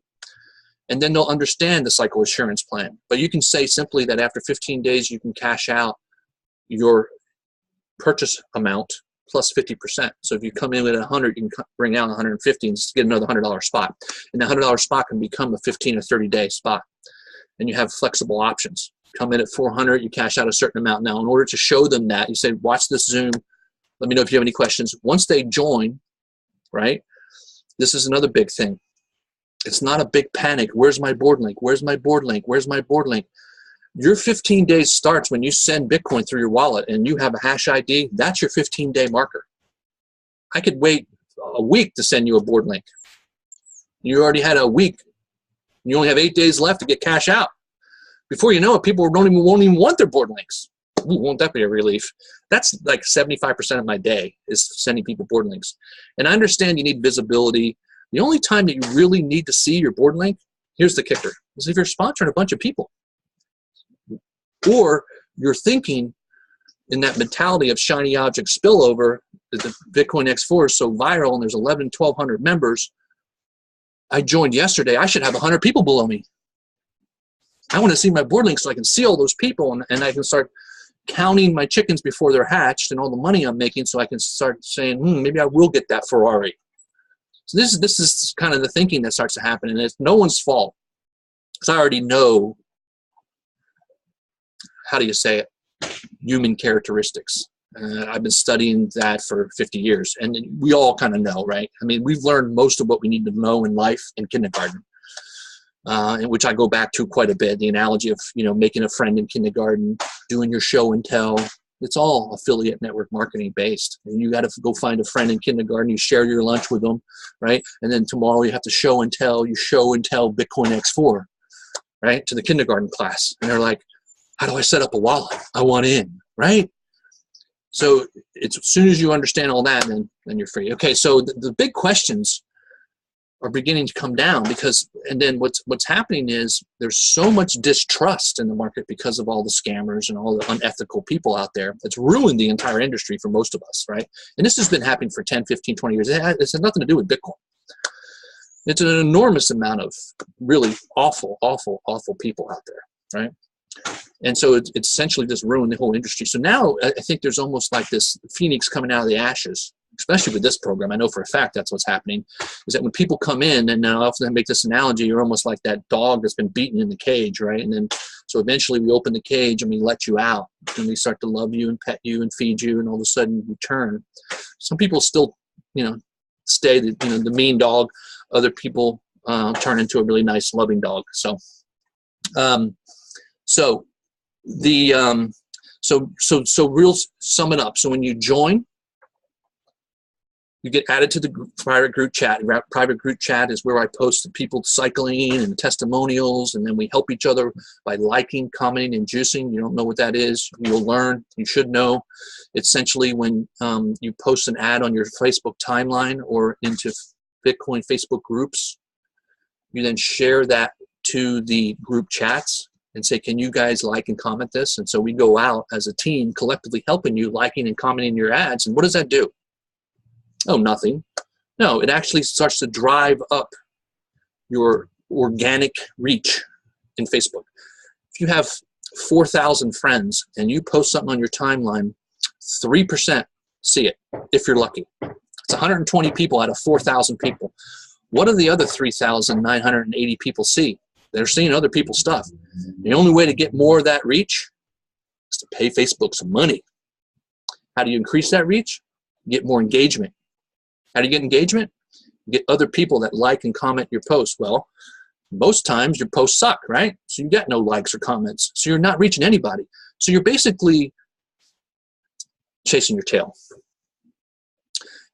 And then they'll understand the cycle assurance plan. But you can say simply that after 15 days, you can cash out your purchase amount plus 50%. So if you come in with 100, you can bring out 150 and just get another $100 spot. And the $100 spot can become a 15 or 30-day spot. And you have flexible options. Come in at 400, you cash out a certain amount. Now, in order to show them that, you say, watch this Zoom. Let me know if you have any questions. Once they join, right, this is another big thing. It's not a big panic. Where's my board link? Where's my board link? Where's my board link? Your 15 days starts when you send Bitcoin through your wallet and you have a hash ID. That's your 15-day marker. I could wait a week to send you a board link. You already had a week. You only have 8 days left to get cash out. Before you know it, people won't even want their board links. Ooh, won't that be a relief? That's like 75% of my day is sending people board links. And I understand you need visibility. The only time that you really need to see your board link, here's the kicker, is if you're sponsoring a bunch of people. Or you're thinking in that mentality of shiny object spillover, that the Bitcoin X4 is so viral and there's 1,200 members. I joined yesterday. I should have 100 people below me. I want to see my board link so I can see all those people and I can start counting my chickens before they're hatched and all the money I'm making so I can start saying, maybe I will get that Ferrari. So this is kind of the thinking that starts to happen, and it's no one's fault. Because I already know, how do you say it, human characteristics. I've been studying that for 50 years, and we all kind of know, right? We've learned most of what we need to know in life in kindergarten, in which I go back to quite a bit. The analogy of, making a friend in kindergarten, doing your show and tell. It's all affiliate network marketing based. And you got to go find a friend in kindergarten. You share your lunch with them, right? And then tomorrow you have to show and tell. You show and tell Bitcoin X4, right, to the kindergarten class. And they're like, how do I set up a wallet? I want in, right? So it's as soon as you understand all that, then you're free. Okay, so the big questions are beginning to come down and then what's happening is there's so much distrust in the market because of all the scammers and all the unethical people out there that's ruined the entire industry for most of us, right? And this has been happening for 10, 15, 20 years. It's nothing to do with Bitcoin. It's an enormous amount of really awful, awful, awful people out there, right? And so it's essentially just ruined the whole industry. So now I think there's almost like this phoenix coming out of the ashes, especially with this program. I know for a fact that's what's happening, is that when people come in, and I often make this analogy, you're almost like that dog that's been beaten in the cage, right? And then so eventually we open the cage and we let you out, and we start to love you and pet you and feed you, and all of a sudden you turn. Some people still, stay the mean dog. Other people turn into a really nice, loving dog. So, real sum it up. So when you join, you get added to the private group chat. Private group chat is where I post the people cycling and testimonials, and then we help each other by liking, commenting, and juicing. You don't know what that is, you'll learn. You should know. Essentially, when you post an ad on your Facebook timeline or into Bitcoin Facebook groups, you then share that to the group chats and say, can you guys like and comment this? And so we go out as a team collectively helping you, liking and commenting your ads. And what does that do? Oh, nothing. No, it actually starts to drive up your organic reach in Facebook. If you have 4,000 friends and you post something on your timeline, 3% see it, if you're lucky. It's 120 people out of 4,000 people. What do the other 3,980 people see? They're seeing other people's stuff. The only way to get more of that reach is to pay Facebook some money. How do you increase that reach? Get more engagement. How do you get engagement? Get other people that like and comment your post. Well, most times your posts suck, right? So you get no likes or comments. So you're not reaching anybody. So you're basically chasing your tail.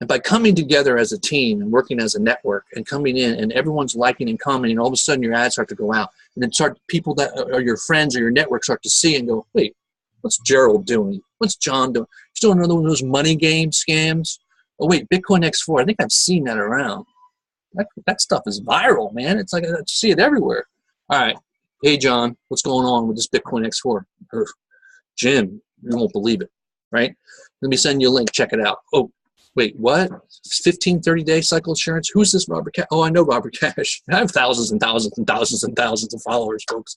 And by coming together as a team and working as a network and coming in and everyone's liking and commenting, all of a sudden your ads start to go out. And then people that are your friends or your network start to see and go, wait, what's Gerald doing? What's John doing? He's doing another one of those money game scams. Oh, wait, Bitcoin X4. I think I've seen that around. That stuff is viral, man. It's like I see it everywhere. All right. Hey, John, what's going on with this Bitcoin X4? Or, Jim, you won't believe it, right? Let me send you a link. Check it out. Oh, wait, what? 15, 30-day cycle insurance? Who's this Robert Cash? Oh, I know Robert Cash. I have thousands and thousands and thousands and thousands of followers, folks.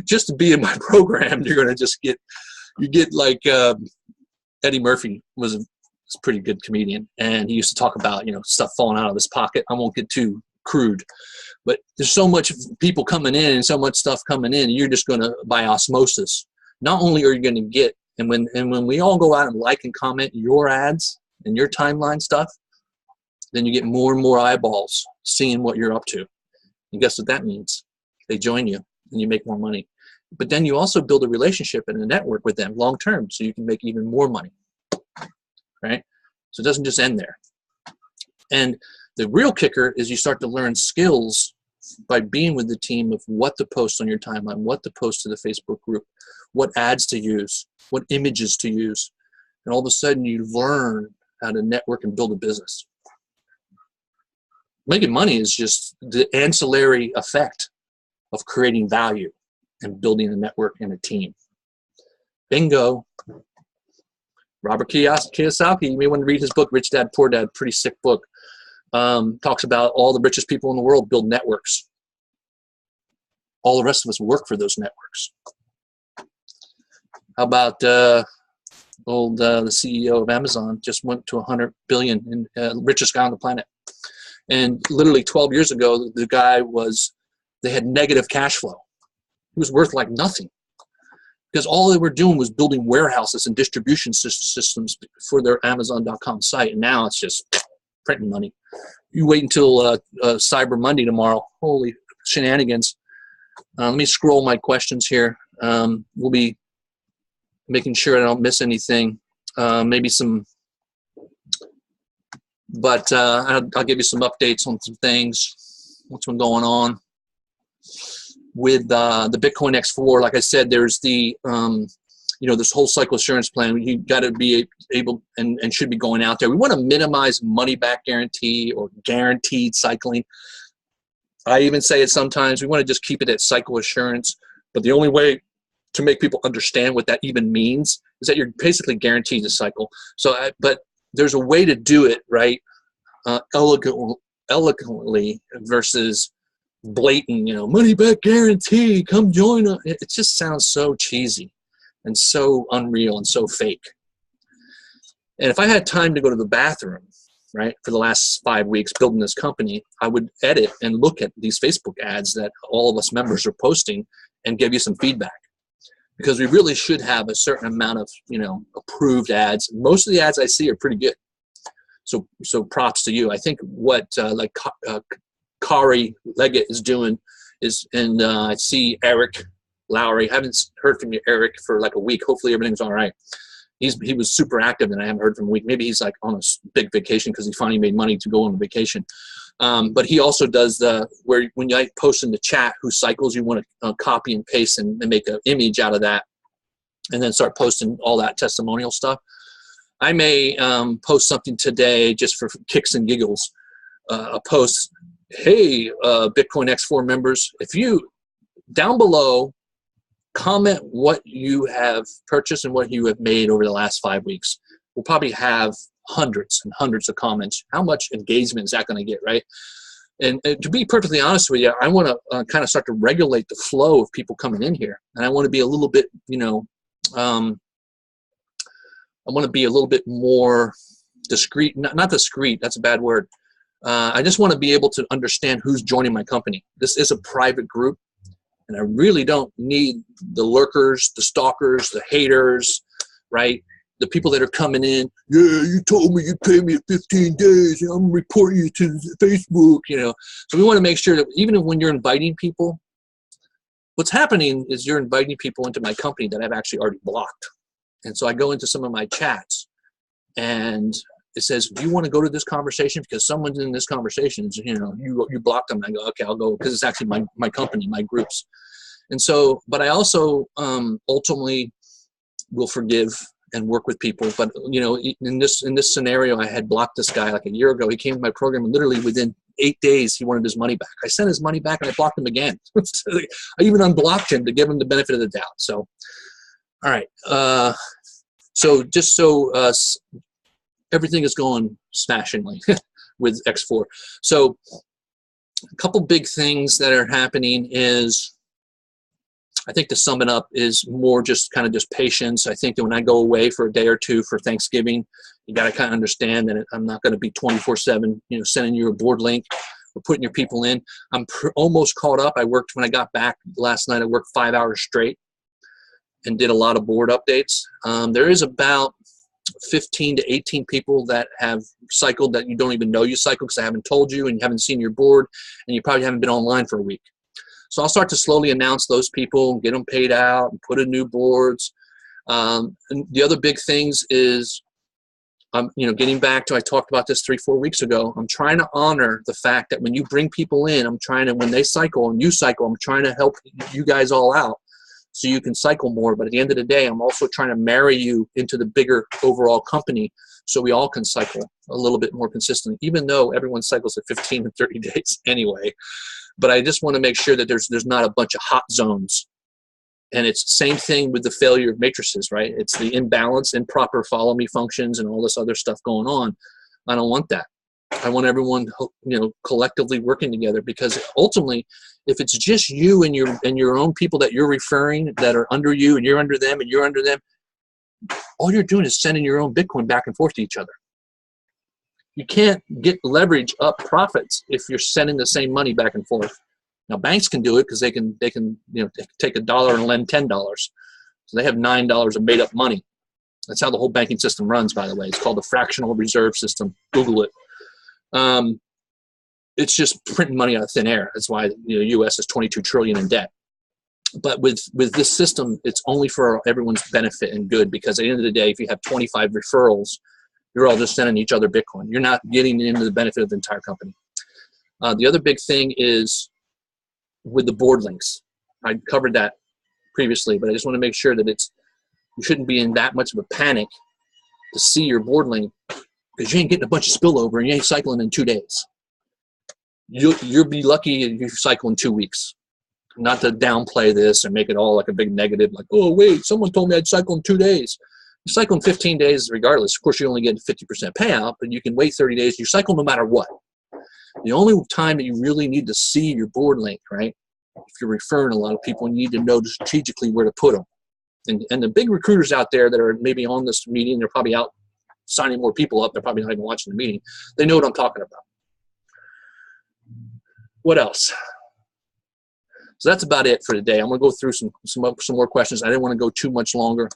Just to be in my program, you're going to just get like Eddie Murphy was a pretty good comedian, and he used to talk about, stuff falling out of his pocket. I won't get too crude, but there's so much people coming in and so much stuff coming in, you're just going to, by osmosis, not only are you going to get, and when we all go out and like and comment your ads and your timeline stuff, then you get more and more eyeballs seeing what you're up to. And guess what that means? They join you and you make more money. But then you also build a relationship and a network with them long term, so you can make even more money. Right? So it doesn't just end there. And the real kicker is you start to learn skills by being with the team of what to post on your timeline, what to post to the Facebook group, what ads to use, what images to use. And all of a sudden you learn how to network and build a business. Making money is just the ancillary effect of creating value and building a network and a team. Bingo. Robert Kiyosaki, you may want to read his book, Rich Dad, Poor Dad, pretty sick book. Talks about all the richest people in the world build networks. All the rest of us work for those networks. How about the CEO of Amazon just went to 100 billion, richest guy on the planet. And literally 12 years ago, the guy they had negative cash flow. He was worth like nothing, because all they were doing was building warehouses and distribution systems for their Amazon.com site. And now it's just printing money. You wait until Cyber Monday tomorrow. Holy shenanigans. Let me scroll my questions here. We'll be making sure I don't miss anything. Maybe some, but I'll give you some updates on some things. What's been going on with the Bitcoin X4? Like I said, there's the this whole cycle assurance plan. You got to be able and should be going out there. We want to minimize money back guarantee or guaranteed cycling. I even say it sometimes. We want to just keep it at cycle assurance. But the only way to make people understand what that even means is that you're basically guaranteed to cycle. So, but there's a way to do it right, eloquently versus blatant, money back guarantee, come join us. It just sounds so cheesy and so unreal and so fake. And if I had time to go to the bathroom, right, for the last 5 weeks building this company, I would edit and look at these Facebook ads that all of us members are posting and give you some feedback. Because we really should have a certain amount of, approved ads. Most of the ads I see are pretty good. So props to you. I think what Kari Leggett is doing is, and I see Eric Lowry. I haven't heard from you, Eric, for like a week. Hopefully everything's all right. He was super active, and I haven't heard from him in a week. Maybe he's like on a big vacation because he finally made money to go on a vacation. But he also does where when you post in the chat whose cycles you want to copy and paste and make an image out of that, and then start posting all that testimonial stuff. I may post something today just for kicks and giggles. A post, hey, Bitcoin X4 members, if you down below comment what you have purchased and what you have made over the last 5 weeks. We'll probably have hundreds and hundreds of comments. How much engagement is that going to get, right? And to be perfectly honest with you, I want to kind of start to regulate the flow of people coming in here. And I want to be a little bit, I want to be a little bit more discreet, not discreet, that's a bad word. I just want to be able to understand who's joining my company. This is a private group, and I really don't need the lurkers, the stalkers, the haters, right? The people that are coming in, yeah, you told me you'd pay me in 15 days, and I'm reporting you to Facebook, So we want to make sure that even when you're inviting people, what's happening is you're inviting people into my company that I've actually already blocked. And so I go into some of my chats, and it says, do you want to go to this conversation? Because someone's in this conversation, you blocked them. I go, okay, I'll go, because it's actually my company, my groups. And so, but I also ultimately will forgive and work with people. But, in this scenario, I had blocked this guy like a year ago. He came to my program, and literally within 8 days, he wanted his money back. I sent his money back, and I blocked him again. I even unblocked him to give him the benefit of the doubt. So, all right. So just so everything is going smashingly with X4. So a couple big things that are happening is, I think to sum it up is more just kind of just patience. I think that when I go away for a day or two for Thanksgiving, you got to kind of understand that I'm not going to be 24/7, sending you a board link or putting your people in. I'm almost caught up. When I got back last night, I worked 5 hours straight and did a lot of board updates. There is about 15 to 18 people that have cycled that you don't even know you cycled because I haven't told you, and you haven't seen your board, and you probably haven't been online for a week. So I'll start to slowly announce those people, get them paid out, and put in new boards. And the other big things is, getting back to, I talked about this 3-4 weeks ago, I'm trying to honor the fact that when you bring people in, when they cycle and you cycle, I'm trying to help you guys all out so you can cycle more. But at the end of the day, I'm also trying to marry you into the bigger overall company so we all can cycle a little bit more consistently, even though everyone cycles at 15 and 30 days anyway. But I just want to make sure that there's not a bunch of hot zones. And it's the same thing with the failure of matrices, right? It's the imbalance, improper follow me functions, and all this other stuff going on. I don't want that. I want everyone, collectively working together, because ultimately, if it's just you and your own people that you're referring that are under you, and you're under them and you're under them, all you're doing is sending your own Bitcoin back and forth to each other. You can't get leverage up profits if you're sending the same money back and forth. Now banks can do it because they can take $1 and lend $10. So they have $9 of made up money. That's how the whole banking system runs, by the way. It's called the fractional reserve system. Google it. It's just printing money out of thin air. That's why the U.S. is $22 trillion in debt. But with this system, it's only for everyone's benefit and good, because at the end of the day, if you have 25 referrals, you're all just sending each other Bitcoin. You're not getting into the benefit of the entire company. The other big thing is with the board links. I covered that previously, but I just want to make sure that you shouldn't be in that much of a panic to see your board link, because you ain't getting a bunch of spillover and you ain't cycling in 2 days. You'll be lucky if you cycle in 2 weeks. Not to downplay this and make it all like a big negative, like, oh, wait, someone told me I'd cycle in 2 days. You cycle in 15 days regardless. Of course, you only get a 50% payout, but you can wait 30 days. You cycle no matter what. The only time that you really need to see your board link, right, if you're referring a lot of people, you need to know strategically where to put them. And the big recruiters out there that are maybe on this meeting, they're probably out signing more people up. They're probably not even watching the meeting. They know what I'm talking about. What else? So that's about it for today. I'm going to go through some more questions. I didn't want to go too much longer.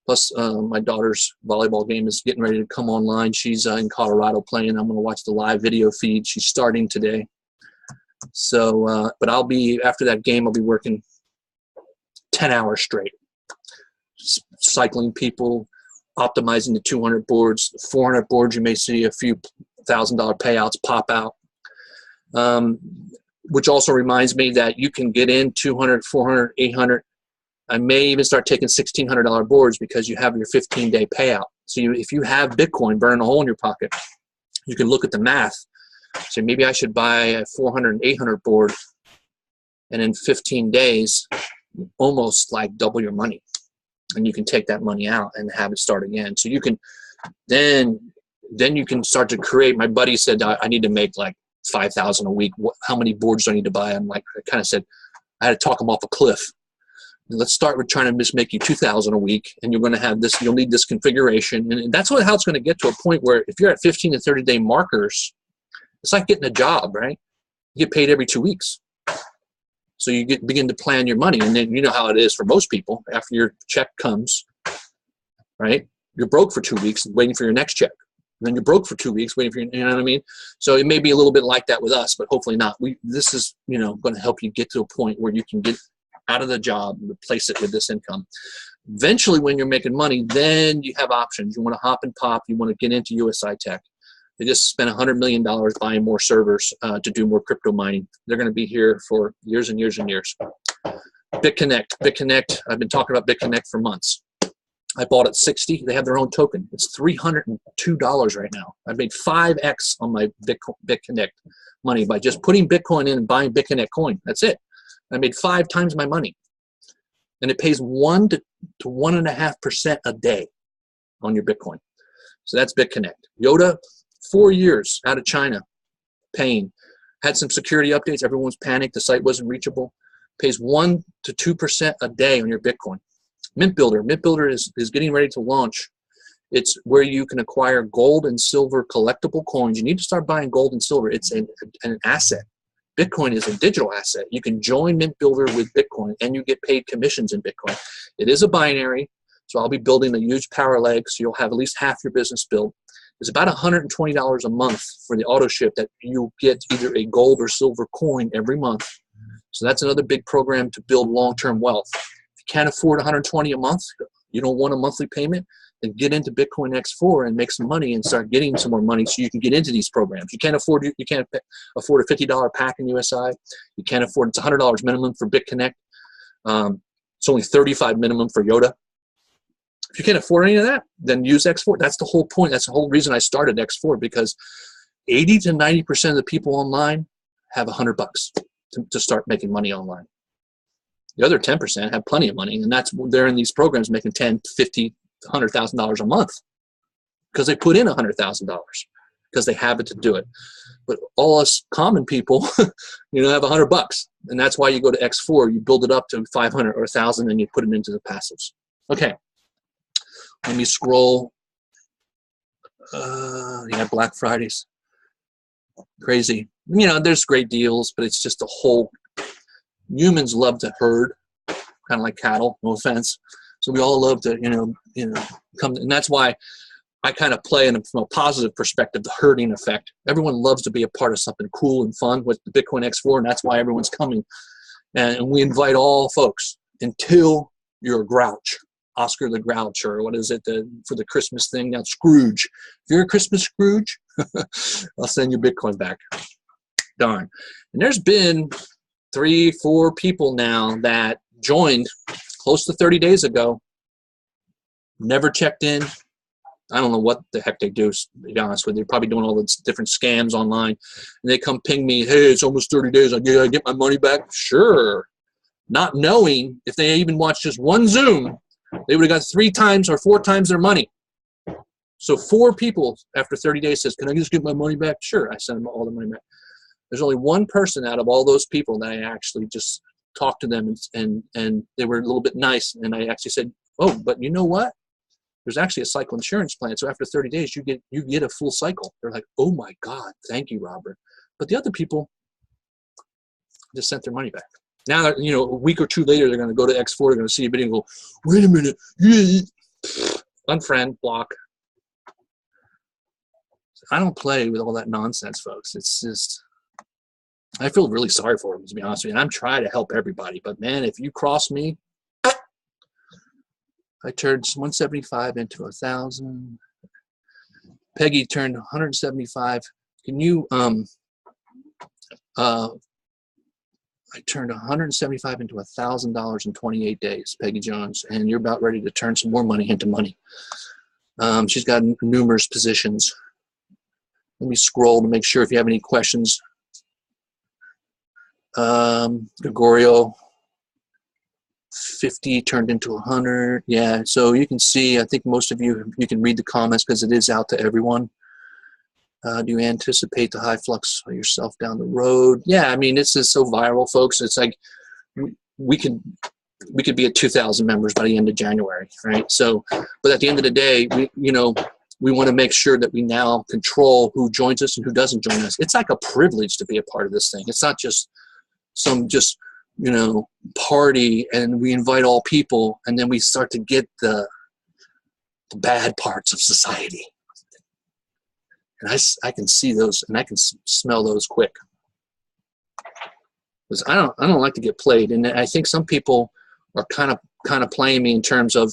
Plus, my daughter's volleyball game is getting ready to come online. She's in Colorado playing. I'm going to watch the live video feed. She's starting today. So, but after that game, I'll be working 10 hours straight, cycling people, optimizing the 200 boards, 400 boards. You may see a few $1,000 payouts pop out. Which also reminds me that you can get in 200, 400, 800. I may even start taking $1,600 boards because you have your 15-day payout. So if you have Bitcoin burning a hole in your pocket, you can look at the math. So maybe I should buy a 400 and 800 board, and in 15 days, almost like double your money. And you can take that money out and have it start again. So you can then you can start to create. My buddy said I need to make like 5,000 a week. How many boards do I need to buy? I'm like, I kind of said, I had to talk them off a cliff. Let's start with trying to just make you 2,000 a week, and you're going to have this, you'll need this configuration. And that's how it's going to get to a point where if you're at 15 to 30 day markers, it's like getting a job, right? You get paid every 2 weeks. So you begin to plan your money. And then you know how it is for most people. After your check comes, right, you're broke for 2 weeks waiting for your next check. And then you're broke for 2 weeks waiting for your, you know what I mean? So it may be a little bit like that with us, but hopefully not. This is, you know, going to help you get to a point where you can get out of the job and replace it with this income. Eventually, when you're making money, then you have options. You want to hop and pop. You want to get into USI Tech. They just spent $100 million buying more servers to do more crypto mining. They're going to be here for years and years and years. BitConnect. I've been talking about BitConnect for months. I bought at 60. They have their own token. It's $302 right now. I've made 5x on my BitConnect money by just putting Bitcoin in and buying BitConnect coin. That's it. I made 5 times my money. And it pays 1 to 1.5% a day on your Bitcoin. So that's BitConnect. Yoda, 4 years out of China, paying. Had some security updates. Everyone was panicked. The site wasn't reachable. Pays 1 to 2% a day on your Bitcoin. Mint Builder. Mint Builder is getting ready to launch. It's where you can acquire gold and silver collectible coins. You need to start buying gold and silver. It's an asset. Bitcoin is a digital asset. You can join Mint Builder with Bitcoin, and you get paid commissions in Bitcoin. It is a binary, so I'll be building a huge power leg, so you'll have at least half your business built. It's about $120 a month for the auto ship that you get either a gold or silver coin every month. So that's another big program to build long-term wealth. If you can't afford $120 a month, you don't want a monthly payment, then get into Bitcoin X4 and make some money and start getting some more money so you can get into these programs. You can't afford a $50 pack in USI. You can't afford, it's $100 minimum for BitConnect. It's only $35 minimum for Yoda. If you can't afford any of that, then use X4. That's the whole point. That's the whole reason I started X4, because 80 to 90% of the people online have $100 to start making money online. The other 10% have plenty of money, and they're in these programs making $10, $50, $100,000 a month because they put in $100,000 because they have it to do it. But all us common people, have $100, and that's why you go to X4. You build it up to 500 or 1,000, and you put it into the passives. Okay, let me scroll. Black Fridays, crazy. There's great deals, but it's just a whole. Humans love to herd, kind of like cattle. No offense. So we all love to, come, and that's why I kind of play from a positive perspective, the herding effect. Everyone loves to be a part of something cool and fun with the Bitcoin X4, and that's why everyone's coming. And we invite all folks until you're a Grouch, Oscar the Grouch, or what is it for the Christmas thing? Now, Scrooge. If you're a Christmas Scrooge, I'll send you Bitcoin back. Darn. And there's been 3-4 people now that joined close to 30 days ago, never checked in. I don't know what the heck they do, to be honest with you. They're probably doing all the different scams online. And they come ping me, hey, it's almost 30 days. I get my money back? Sure. Not knowing if they even watched just one Zoom, they would have got 3 times or 4 times their money. So 4 people after 30 days says, can I just get my money back? Sure. I send them all the money back. There's only one person out of all those people that I actually just talked to them and they were a little bit nice. And I actually said, oh, but you know what? There's actually a cycle insurance plan. So after 30 days, you get a full cycle. They're like, oh my God, thank you, Robert. But the other people just sent their money back. Now, a week or 2 later, they're going to go to X4, they're going to see a video and go, wait a minute, unfriend, block. I don't play with all that nonsense, folks. It's just, I feel really sorry for them, to be honest with you. And I'm trying to help everybody. But, man, if you cross me, I turned 175 into 1,000. Peggy turned 175. Can you, I turned 175 into $1,000 in 28 days, Peggy Jones. And you're about ready to turn some more money into money. She's got numerous positions. Let me scroll to make sure if you have any questions. Gregorio, 50 turned into 100. Yeah, so you can see, I think most of you can read the comments because it is out to everyone. Do you anticipate the high flux of yourself down the road? Yeah, I mean, this is so viral, folks. It's like we could be at 2,000 members by the end of January, right? So, but at the end of the day, we want to make sure that we now control who joins us and who doesn't join us. It's like a privilege to be a part of this thing. It's not just some party and we invite all people and then we start to get the bad parts of society. And I can see those and I can smell those quick. Because I don't like to get played, and I think some people are kind of playing me in terms of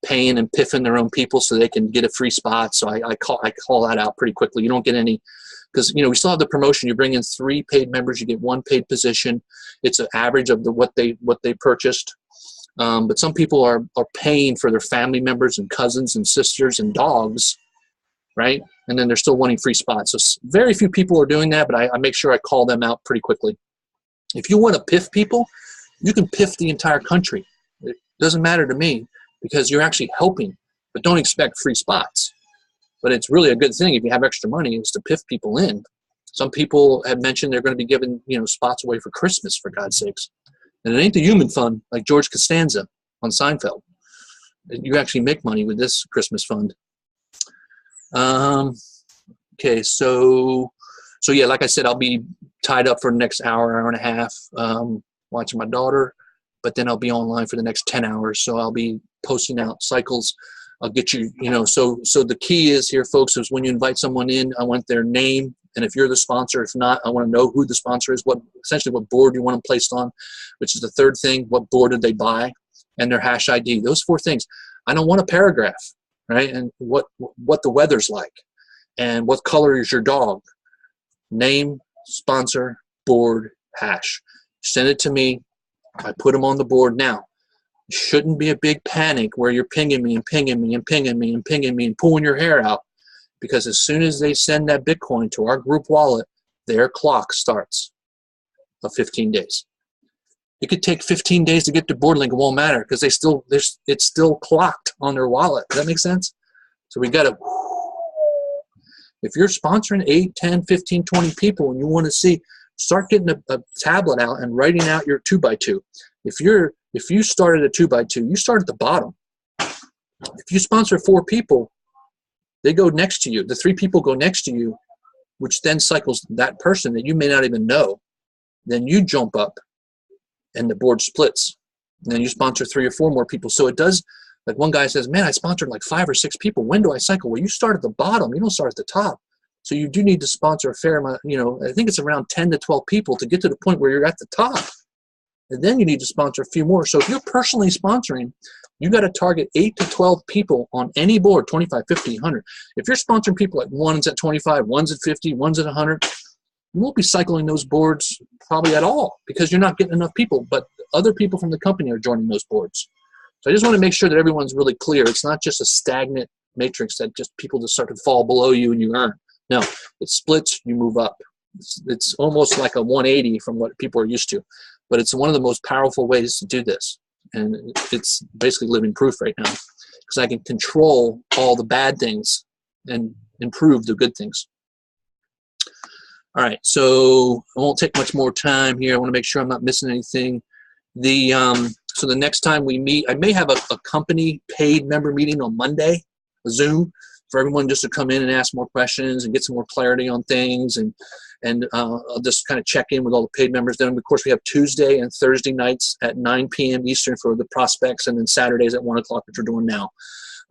paying and piffing their own people so they can get a free spot. So I call that out pretty quickly. You don't get any, because we still have the promotion. You bring in 3 paid members, you get 1 paid position. It's an average of what they purchased. But some people are paying for their family members and cousins and sisters and dogs, right? And then they're still wanting free spots. So very few people are doing that, but I make sure I call them out pretty quickly. If you want to piff people, you can piff the entire country. It doesn't matter to me because you're actually helping, but don't expect free spots. But it's really a good thing if you have extra money is to piff people in. Some people have mentioned they're going to be giving spots away for Christmas, for God's sakes. And it ain't the human fund like George Costanza on Seinfeld. You actually make money with this Christmas fund. Okay, so yeah, like I said, I'll be tied up for the next hour and a half watching my daughter, but then I'll be online for the next 10 hours. So I'll be posting out cycles. I'll get you, so the key is here, folks, is when you invite someone in, I want their name. And if you're the sponsor, if not, I want to know who the sponsor is, essentially what board you want them placed on, which is the third thing. What board did they buy? And their hash ID. Those 4 things. I don't want a paragraph, right? And what the weather's like, and what color is your dog? Name, sponsor, board, hash. Send it to me. I put them on the board now. It shouldn't be a big panic where you're pinging me and pinging me and pinging me and pinging me and pulling your hair out, because as soon as they send that Bitcoin to our group wallet, their clock starts of 15 days. It could take 15 days to get to BoardLink. It won't matter because it's still clocked on their wallet. Does that make sense? So we got to, if you're sponsoring 8, 10, 15, 20 people and you want to start getting a tablet out and writing out your 2x2. If you started a 2x2, you start at the bottom. If you sponsor 4 people, they go next to you. The 3 people go next to you, which then cycles that person that you may not even know. Then you jump up and the board splits. And then you sponsor 3 or 4 more people. So it does, like one guy says, man, I sponsored like 5 or 6 people. When do I cycle? Well, you start at the bottom. You don't start at the top. So you do need to sponsor a fair amount, I think it's around 10 to 12 people to get to the point where you're at the top. And then you need to sponsor a few more. So if you're personally sponsoring, you got to target 8 to 12 people on any board, 25, 50, 100. If you're sponsoring people like one's at 25, one's at 50, one's at 100, you won't be cycling those boards probably at all because you're not getting enough people, but other people from the company are joining those boards. So I just want to make sure that everyone's really clear. It's not just a stagnant matrix that just people just start to fall below you and you earn. No, it splits, you move up. It's almost like a 180 from what people are used to, but it's one of the most powerful ways to do this. And it's basically living proof right now because I can control all the bad things and improve the good things. All right, so I won't take much more time here. I want to make sure I'm not missing anything. So the next time we meet, I may have a company paid member meeting on Monday, a Zoom, for everyone just to come in and ask more questions and get some more clarity on things, and I'll just kind of check in with all the paid members. Then, of course, we have Tuesday and Thursday nights at 9 p.m. Eastern for the prospects, and then Saturdays at 1 o'clock, which we're doing now.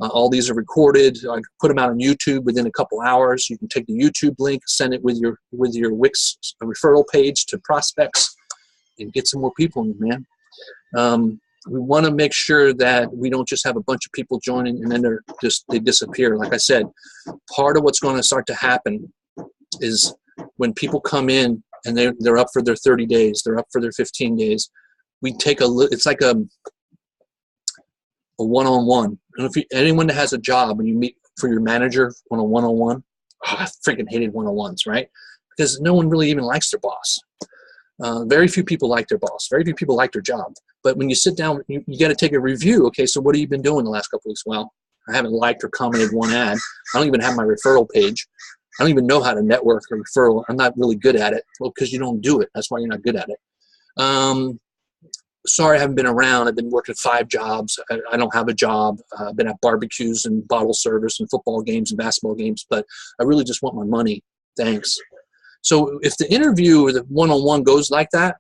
All these are recorded. I put them out on YouTube within a couple hours. You can take the YouTube link, send it with your Wix referral page to prospects, and get some more people in, man. We want to make sure that we don't just have a bunch of people joining and then they disappear. Like I said, part of what's going to start to happen is when people come in and they're up for their 30 days, they're up for their 15 days. We take it's like a one-on-one. And if anyone that has a job and you meet for your manager on a one-on-one, I freaking hated one-on-ones, right? Because no one really even likes their boss. Very few people like their boss. Very few people like their job. But when you sit down, you got to take a review. Okay, so what have you been doing the last couple weeks? Well, I haven't liked or commented one ad. I don't even have my referral page. I don't even know how to network or referral. I'm not really good at it. Well, because you don't do it. That's why you're not good at it. Sorry, I haven't been around. I've been working 5 jobs. I don't have a job. I've been at barbecues and bottle service and football games and basketball games, but I really just want my money. Thanks. So if the interview or the one-on-one goes like that,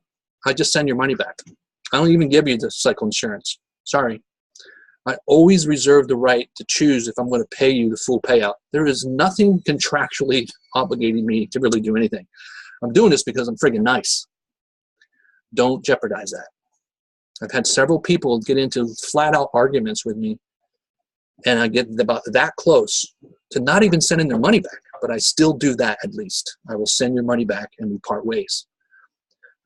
I just send your money back. I don't even give you the cycle insurance. Sorry. I always reserve the right to choose if I'm going to pay you the full payout. There is nothing contractually obligating me to really do anything. I'm doing this because I'm friggin' nice. Don't jeopardize that. I've had several people get into flat-out arguments with me, and I get about that close to not even sending their money back, but I still do that at least. I will send your money back and we part ways.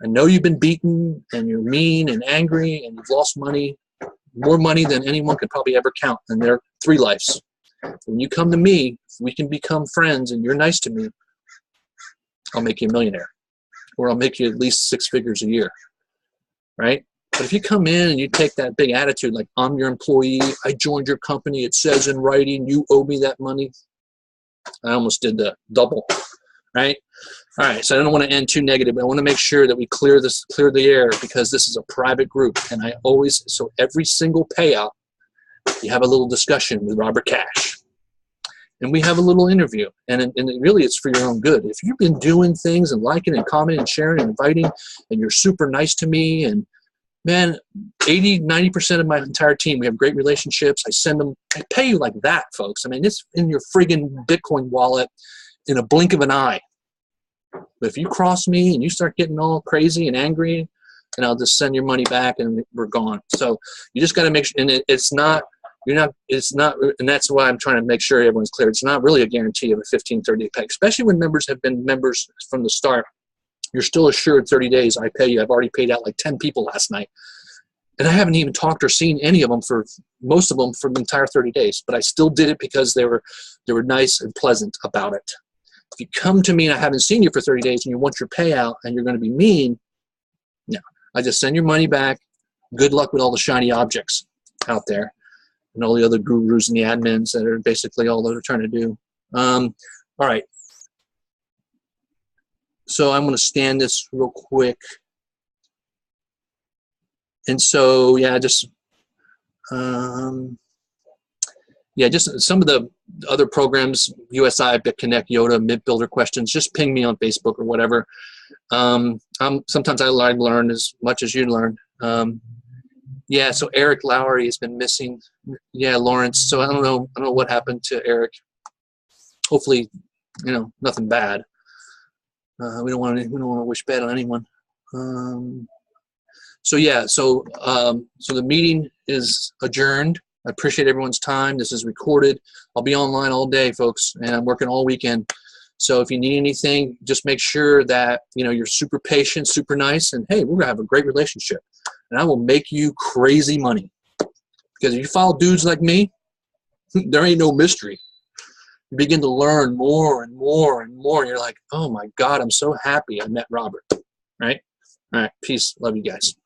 I know you've been beaten and you're mean and angry and you've lost money, more money than anyone could probably ever count in their 3 lives. When you come to me, if we can become friends and you're nice to me, I'll make you a millionaire, or I'll make you at least 6 figures a year, right? But if you come in and you take that big attitude, like, I'm your employee, I joined your company, it says in writing, you owe me that money. I almost did the double, right? All right, so I don't want to end too negative, but I want to make sure that we clear the air, because this is a private group. And so every single payout, you have a little discussion with Robert Cash. And we have a little interview. And really, it's for your own good. If you've been doing things and liking and commenting and sharing and inviting, and you're super nice to me, and man, 80-90% of my entire team, we have great relationships. I pay you like that, folks. I mean, it's in your friggin' Bitcoin wallet in a blink of an eye. But if you cross me and you start getting all crazy and angry, then I'll just send your money back and we're gone. So you just got to make sure, and it's not, and that's why I'm trying to make sure everyone's clear. It's not really a guarantee of a 15, 30-day pay, especially when members have been members from the start. You're still assured 30 days. I pay you. I've already paid out like 10 people last night. And I haven't even talked or seen any of them most of them for the entire 30 days. But I still did it because they were nice and pleasant about it. If you come to me and I haven't seen you for 30 days and you want your payout and you're going to be mean, no. I just send your money back. Good luck with all the shiny objects out there and all the other gurus and the admins that are basically all they're trying to do. All right. So I'm going to scan this real quick. And so, yeah, just some of the other programs, USI, BitConnect, Yoda, MintBuilder questions, just ping me on Facebook or whatever. Sometimes I learn as much as you learn. Yeah, so Eric Lowry has been missing. Yeah, Lawrence. So I don't know what happened to Eric. Hopefully, nothing bad. We don't want to wish bad on anyone. So the meeting is adjourned. I appreciate everyone's time. This is recorded. I'll be online all day, folks, and I'm working all weekend. So if you need anything, just make sure that you're super patient, super nice, and hey, we're gonna have a great relationship. And I will make you crazy money. Because if you follow dudes like me, there ain't no mystery. You begin to learn more and more and more. And you're like, oh my God, I'm so happy I met Robert. Right? All right. Peace. Love you guys.